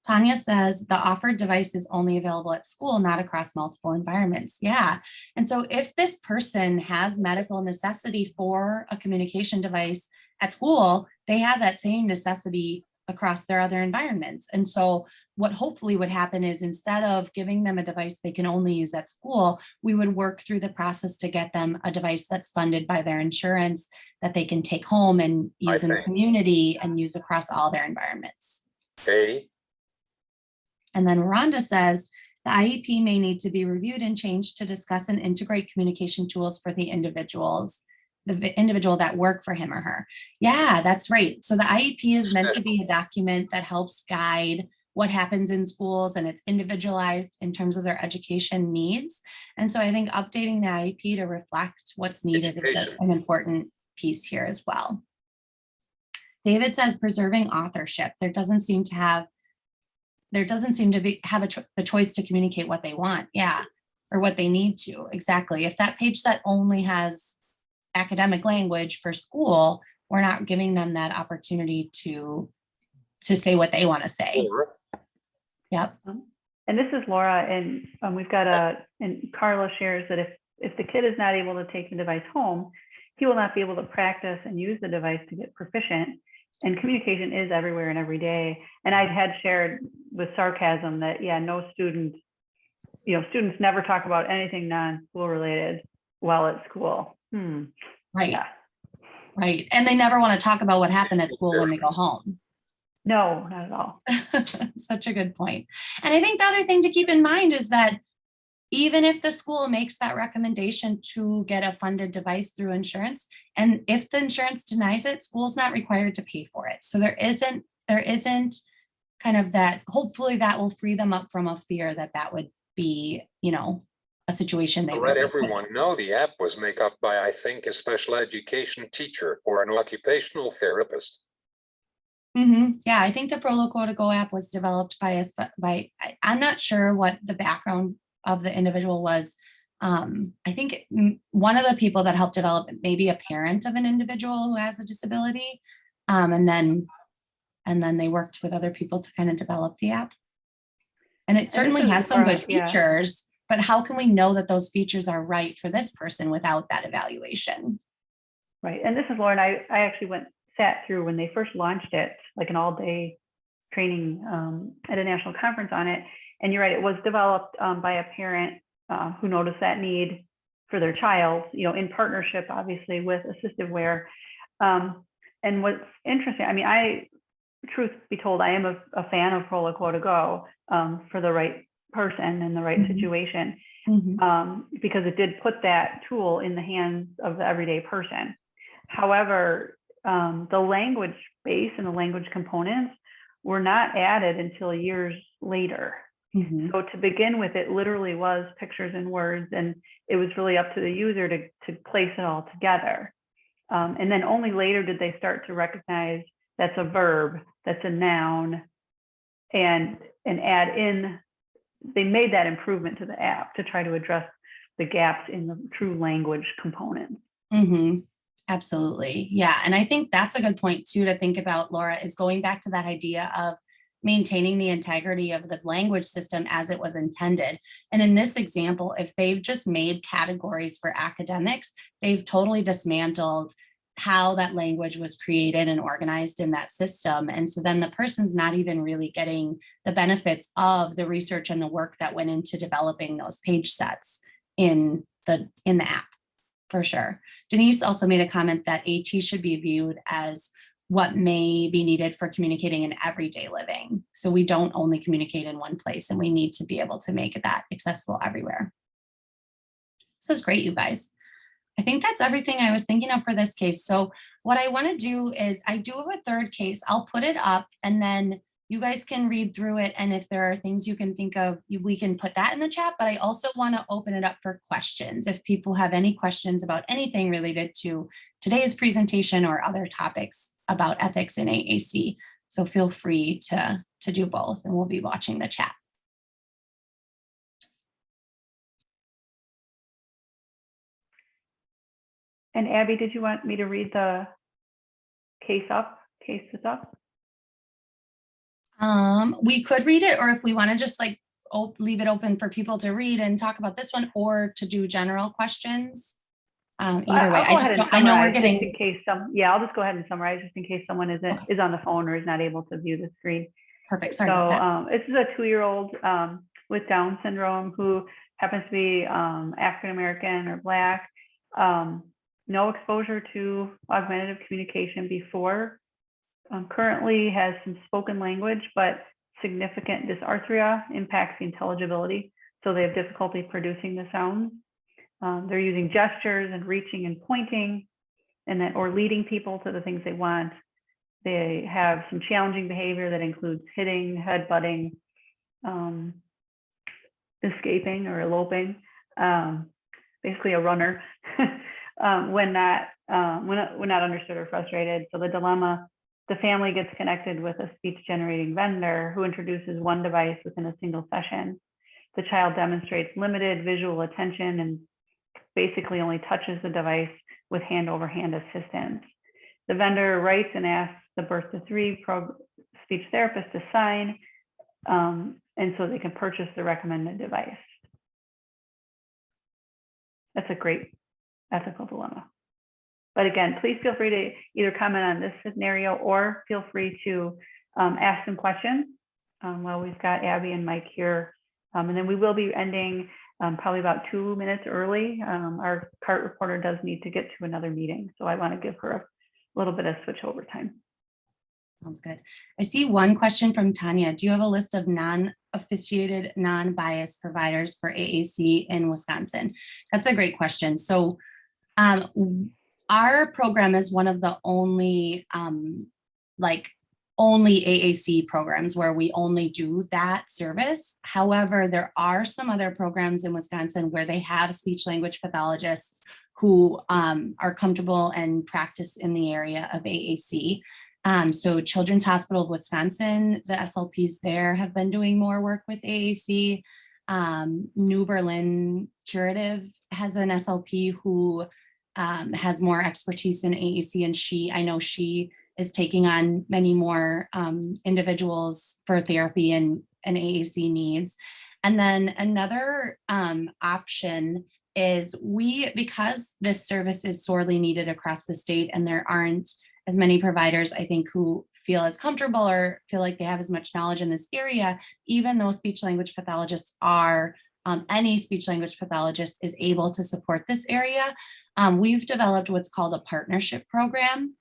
Tanya says the offered device is only available at school, not across multiple environments. Yeah. And so if this person has medical necessity for a communication device at school, they have that same necessity across their other environments. And so what hopefully would happen is instead of giving them a device they can only use at school, we would work through the process to get them a device that's funded by their insurance that they can take home and use in the community and use across all their environments. Okay. And then Rhonda says, the IEP may need to be reviewed and changed to discuss and integrate communication tools for the individual that work for him or her. Yeah, that's right. So the IEP is meant to be a document that helps guide what happens in schools, and it's individualized in terms of their education needs. And so I think updating the IEP to reflect what's needed is an important piece here as well. David says preserving authorship. There doesn't seem to have the choice to communicate what they want. Yeah, or what they need to. Exactly. If that page set only has academic language for school, we're not giving them that opportunity to say what they want to say. Yep. And this is Laura, and we've got and Carla shares that if the kid is not able to take the device home, he will not be able to practice and use the device to get proficient. And communication is everywhere and every day. And I had shared with sarcasm that, yeah, no student, students never talk about anything non-school related while at school. Right. Yeah. Right. And they never want to talk about what happened at school when they go home. No, not at all. Such a good point. And I think the other thing to keep in mind is that even if the school makes that recommendation to get a funded device through insurance, and if the insurance denies it, school's not required to pay for it. So there isn't kind of that, hopefully that will free them up from a fear that would be, a situation they let everyone know the app was made up by, I think, a special education teacher or an occupational therapist. Yeah, I think the Proloquo to Go app was developed by I'm not sure what the background of the individual was. I think one of the people that helped develop it may be a parent of an individual who has a disability. And then they worked with other people to kind of develop the app. And it certainly has some good features, but how can we know that those features are right for this person without that evaluation? Right. And this is Lauren. I actually sat through when they first launched it, like an all-day training at a national conference on it. And you're right, it was developed by a parent who noticed that need for their child, in partnership, obviously, with Assistive Wear. And what's interesting, truth be told, I am a fan of Proloquo to Go for the right person and the right situation, because it did put that tool in the hands of the everyday person. However, the language base and the language components were not added until years later. So to begin with, it literally was pictures and words, and it was really up to the user to place it all together. And then only later did they start to recognize that's a verb, that's a noun, and add in, they made that improvement to the app to try to address the gaps in the true language components. Absolutely. Yeah. And I think that's a good point too to think about, Laura, is going back to that idea of maintaining the integrity of the language system as it was intended. And in this example, if they've just made categories for academics, they've totally dismantled how that language was created and organized in that system. And so then the person's not even really getting the benefits of the research and the work that went into developing those page sets in the app, for sure. Denise also made a comment that AT should be viewed as what may be needed for communicating in everyday living. So we don't only communicate in one place, and we need to be able to make that accessible everywhere. This is great, you guys. I think that's everything I was thinking of for this case. So what I want to do is I do have a third case. I'll put it up and then you guys can read through it. And if there are things you can think of, we can put that in the chat, but I also want to open it up for questions. If people have any questions about anything related to today's presentation or other topics about ethics in AAC. So feel free to do both, and we'll be watching the chat. And Abby, did you want me to read the case that's up? We could read it, or if we want to just like leave it open for people to read and talk about this one, or to do general questions. Either way, I know we're getting. In case I'll just go ahead and summarize just in case someone is on the phone or is not able to view the screen. Perfect. Sorry about that. This is a 2-year-old with Down syndrome who happens to be African American or Black. No exposure to augmentative communication before. Currently has some spoken language, but significant dysarthria impacts the intelligibility. So they have difficulty producing the sounds. They're using gestures and reaching and pointing or leading people to the things they want. They have some challenging behavior that includes hitting, headbutting, escaping or eloping, basically a runner when not understood or frustrated. So the dilemma, the family gets connected with a speech generating vendor who introduces one device within a single session. The child demonstrates limited visual attention and basically only touches the device with hand over hand assistance. The vendor writes and asks the birth to 3 speech therapist to sign, and so they can purchase the recommended device. That's a great ethical dilemma. But again, please feel free to either comment on this scenario or feel free to ask some questions while we've got Abby and Mike here. And then we will be ending probably about 2 minutes early. Our CART reporter does need to get to another meeting, so I want to give her a little bit of switchover time. Sounds good. I see one question from Tanya. Do you have a list of non-officiated, non-biased providers for AAC in Wisconsin? That's a great question. So our program is one of the only only AAC programs where we only do that service. However, there are some other programs in Wisconsin where they have speech language pathologists who are comfortable and practice in the area of AAC. So Children's Hospital of Wisconsin, the SLPs there have been doing more work with AAC. New Berlin Curative has an SLP who has more expertise in AAC, and I know she is taking on many more individuals for therapy and AAC needs. And then another option is because this service is sorely needed across the state and there aren't as many providers, I think, who feel as comfortable or feel like they have as much knowledge in this area, even though speech language pathologists are, any speech language pathologist is able to support this area. We've developed what's called a partnership program.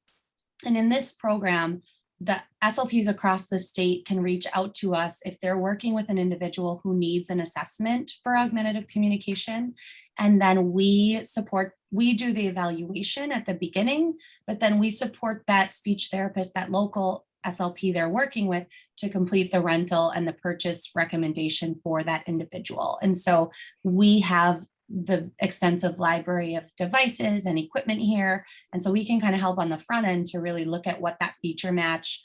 And in this program, the SLPs across the state can reach out to us if they're working with an individual who needs an assessment for augmentative communication. And then we do the evaluation at the beginning, but then we support that speech therapist, that local SLP they're working with, to complete the rental and the purchase recommendation for that individual. And so we have the extensive library of devices and equipment here. And so we can kind of help on the front end to really look at what that feature match,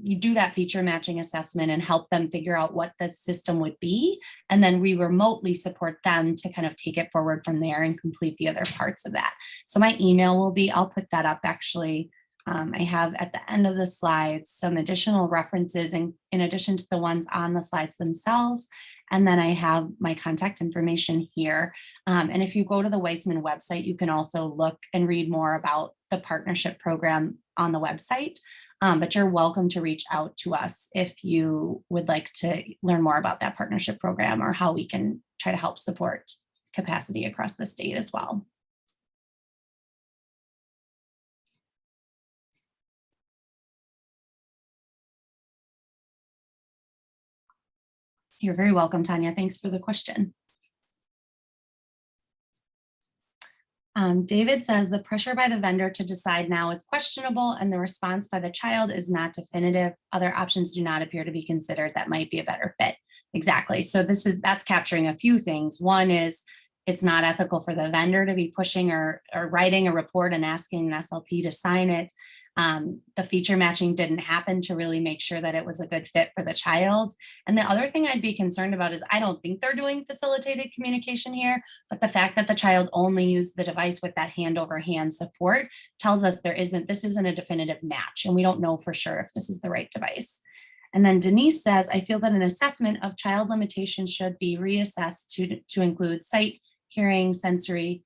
you do that feature matching assessment and help them figure out what the system would be. And then we remotely support them to kind of take it forward from there and complete the other parts of that. So my email will be, I'll put that up actually. I have at the end of the slides some additional references in addition to the ones on the slides themselves. And then I have my contact information here. And if you go to the Waisman website, you can also look and read more about the partnership program on the website. But you're welcome to reach out to us if you would like to learn more about that partnership program or how we can try to help support capacity across the state as well. You're very welcome, Tanya. Thanks for the question. David says the pressure by the vendor to decide now is questionable and the response by the child is not definitive. Other options do not appear to be considered that might be a better fit. Exactly. So that's capturing a few things. One is it's not ethical for the vendor to be pushing or writing a report and asking an SLP to sign it. The feature matching didn't happen to really make sure that it was a good fit for the child. And the other thing I'd be concerned about is I don't think they're doing facilitated communication here, but the fact that the child only used the device with that hand over hand support tells us this isn't a definitive match, and we don't know for sure if this is the right device. And then Denise says, I feel that an assessment of child limitations should be reassessed to include sight, hearing, sensory,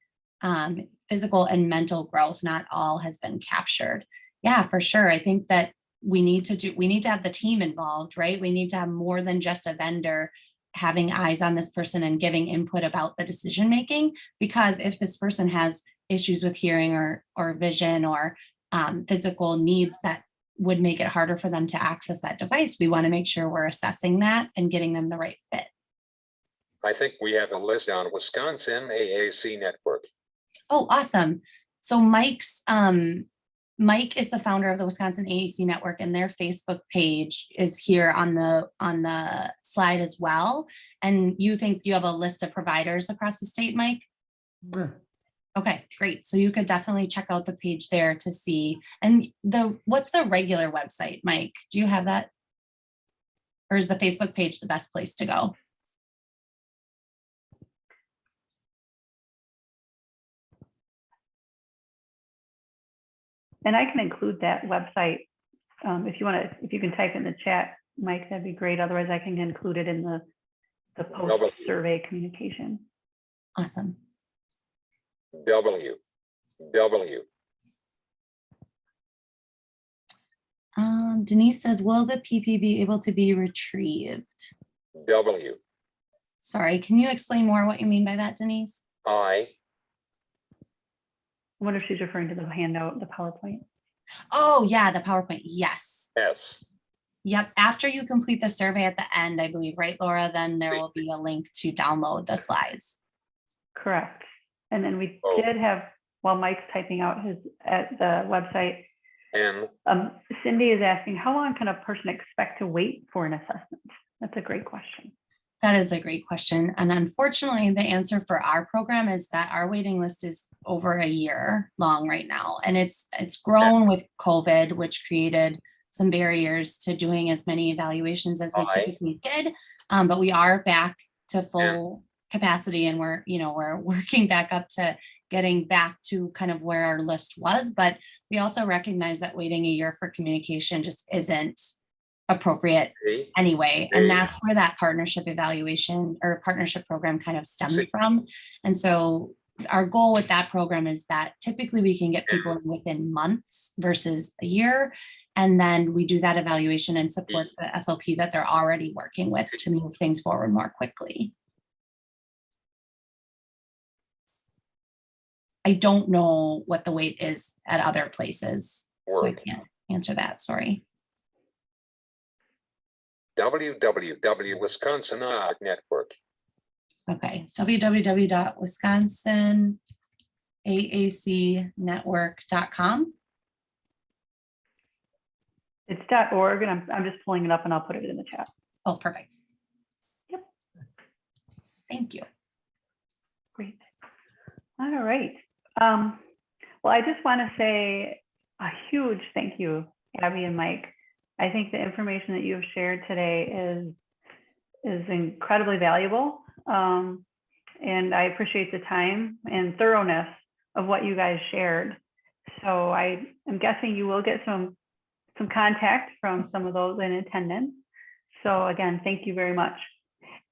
physical, and mental growth. Not all has been captured. Yeah, for sure. I think that we need to have the team involved, right? We need to have more than just a vendor having eyes on this person and giving input about the decision making, because if this person has issues with hearing or vision or physical needs that would make it harder for them to access that device, we want to make sure we're assessing that and getting them the right fit. I think we have a list on Wisconsin AAC Network. Oh, awesome. So Mike is the founder of the Wisconsin AAC Network, and their Facebook page is here on the slide as well. And you have a list of providers across the state, Mike? Yeah. Okay, great. So you could definitely check out the page there to see. And what's the regular website, Mike? Do you have that? Or is the Facebook page the best place to go? And I can include that website if you can type in the chat, Mike, that'd be great. Otherwise, I can include it in the post survey communication. Awesome. W. Denise says, will the PP be able to be retrieved? W. Sorry, can you explain more what you mean by that, Denise? I. I wonder if she's referring to the handout, the PowerPoint. Oh yeah, the PowerPoint, yes. S. Yep, after you complete the survey at the end, I believe, right, Laura, then there will be a link to download the slides. Correct. And then we Oh. did have, while Mike's typing out at the website, N. Cindy is asking, how long can a person expect to wait for an assessment? That's a great question. That is a great question. And unfortunately, the answer for our program is that our waiting list is over a year long right now. And it's grown with COVID, which created some barriers to doing as many evaluations as we typically did. But we are back to full capacity, and we're working back up to getting back to kind of where our list was. But we also recognize that waiting a year for communication just isn't appropriate anyway. And that's where that partnership evaluation or partnership program kind of stems from. And so our goal with that program is that typically we can get people within months versus a year. And then we do that evaluation and support the SLP that they're already working with to move things forward more quickly. I don't know what the wait is at other places, so I can't answer that, sorry. WIsconsin AAC Network. Okay, www.wisconsinAACnetwork.com. It's .org, and I'm just pulling it up, and I'll put it in the chat. Oh, perfect. Yep. Thank you. Great. All right. Well, I just want to say a huge thank you, Abby and Mike. I think the information that you have shared today is incredibly valuable. And I appreciate the time and thoroughness of what you guys shared. So I am guessing you will get some contact from some of those in attendance. So again, thank you very much.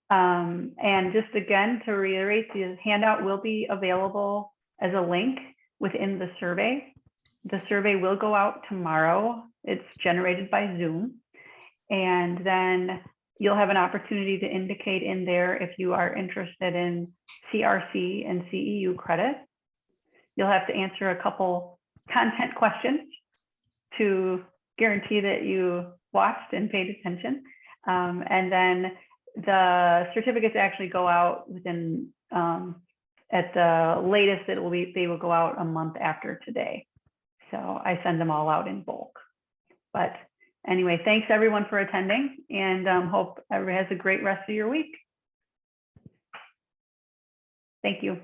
And just again, to reiterate, the handout will be available as a link within the survey. The survey will go out tomorrow. It's generated by Zoom. And then you'll have an opportunity to indicate in there if you are interested in CRC and CEU credit. You'll have to answer a couple content questions to guarantee that you watched and paid attention. And then the certificates actually go out within, at the latest, they will go out a month after today. So I send them all out in bulk. But anyway, thanks everyone for attending, and hope everyone has a great rest of your week. Thank you.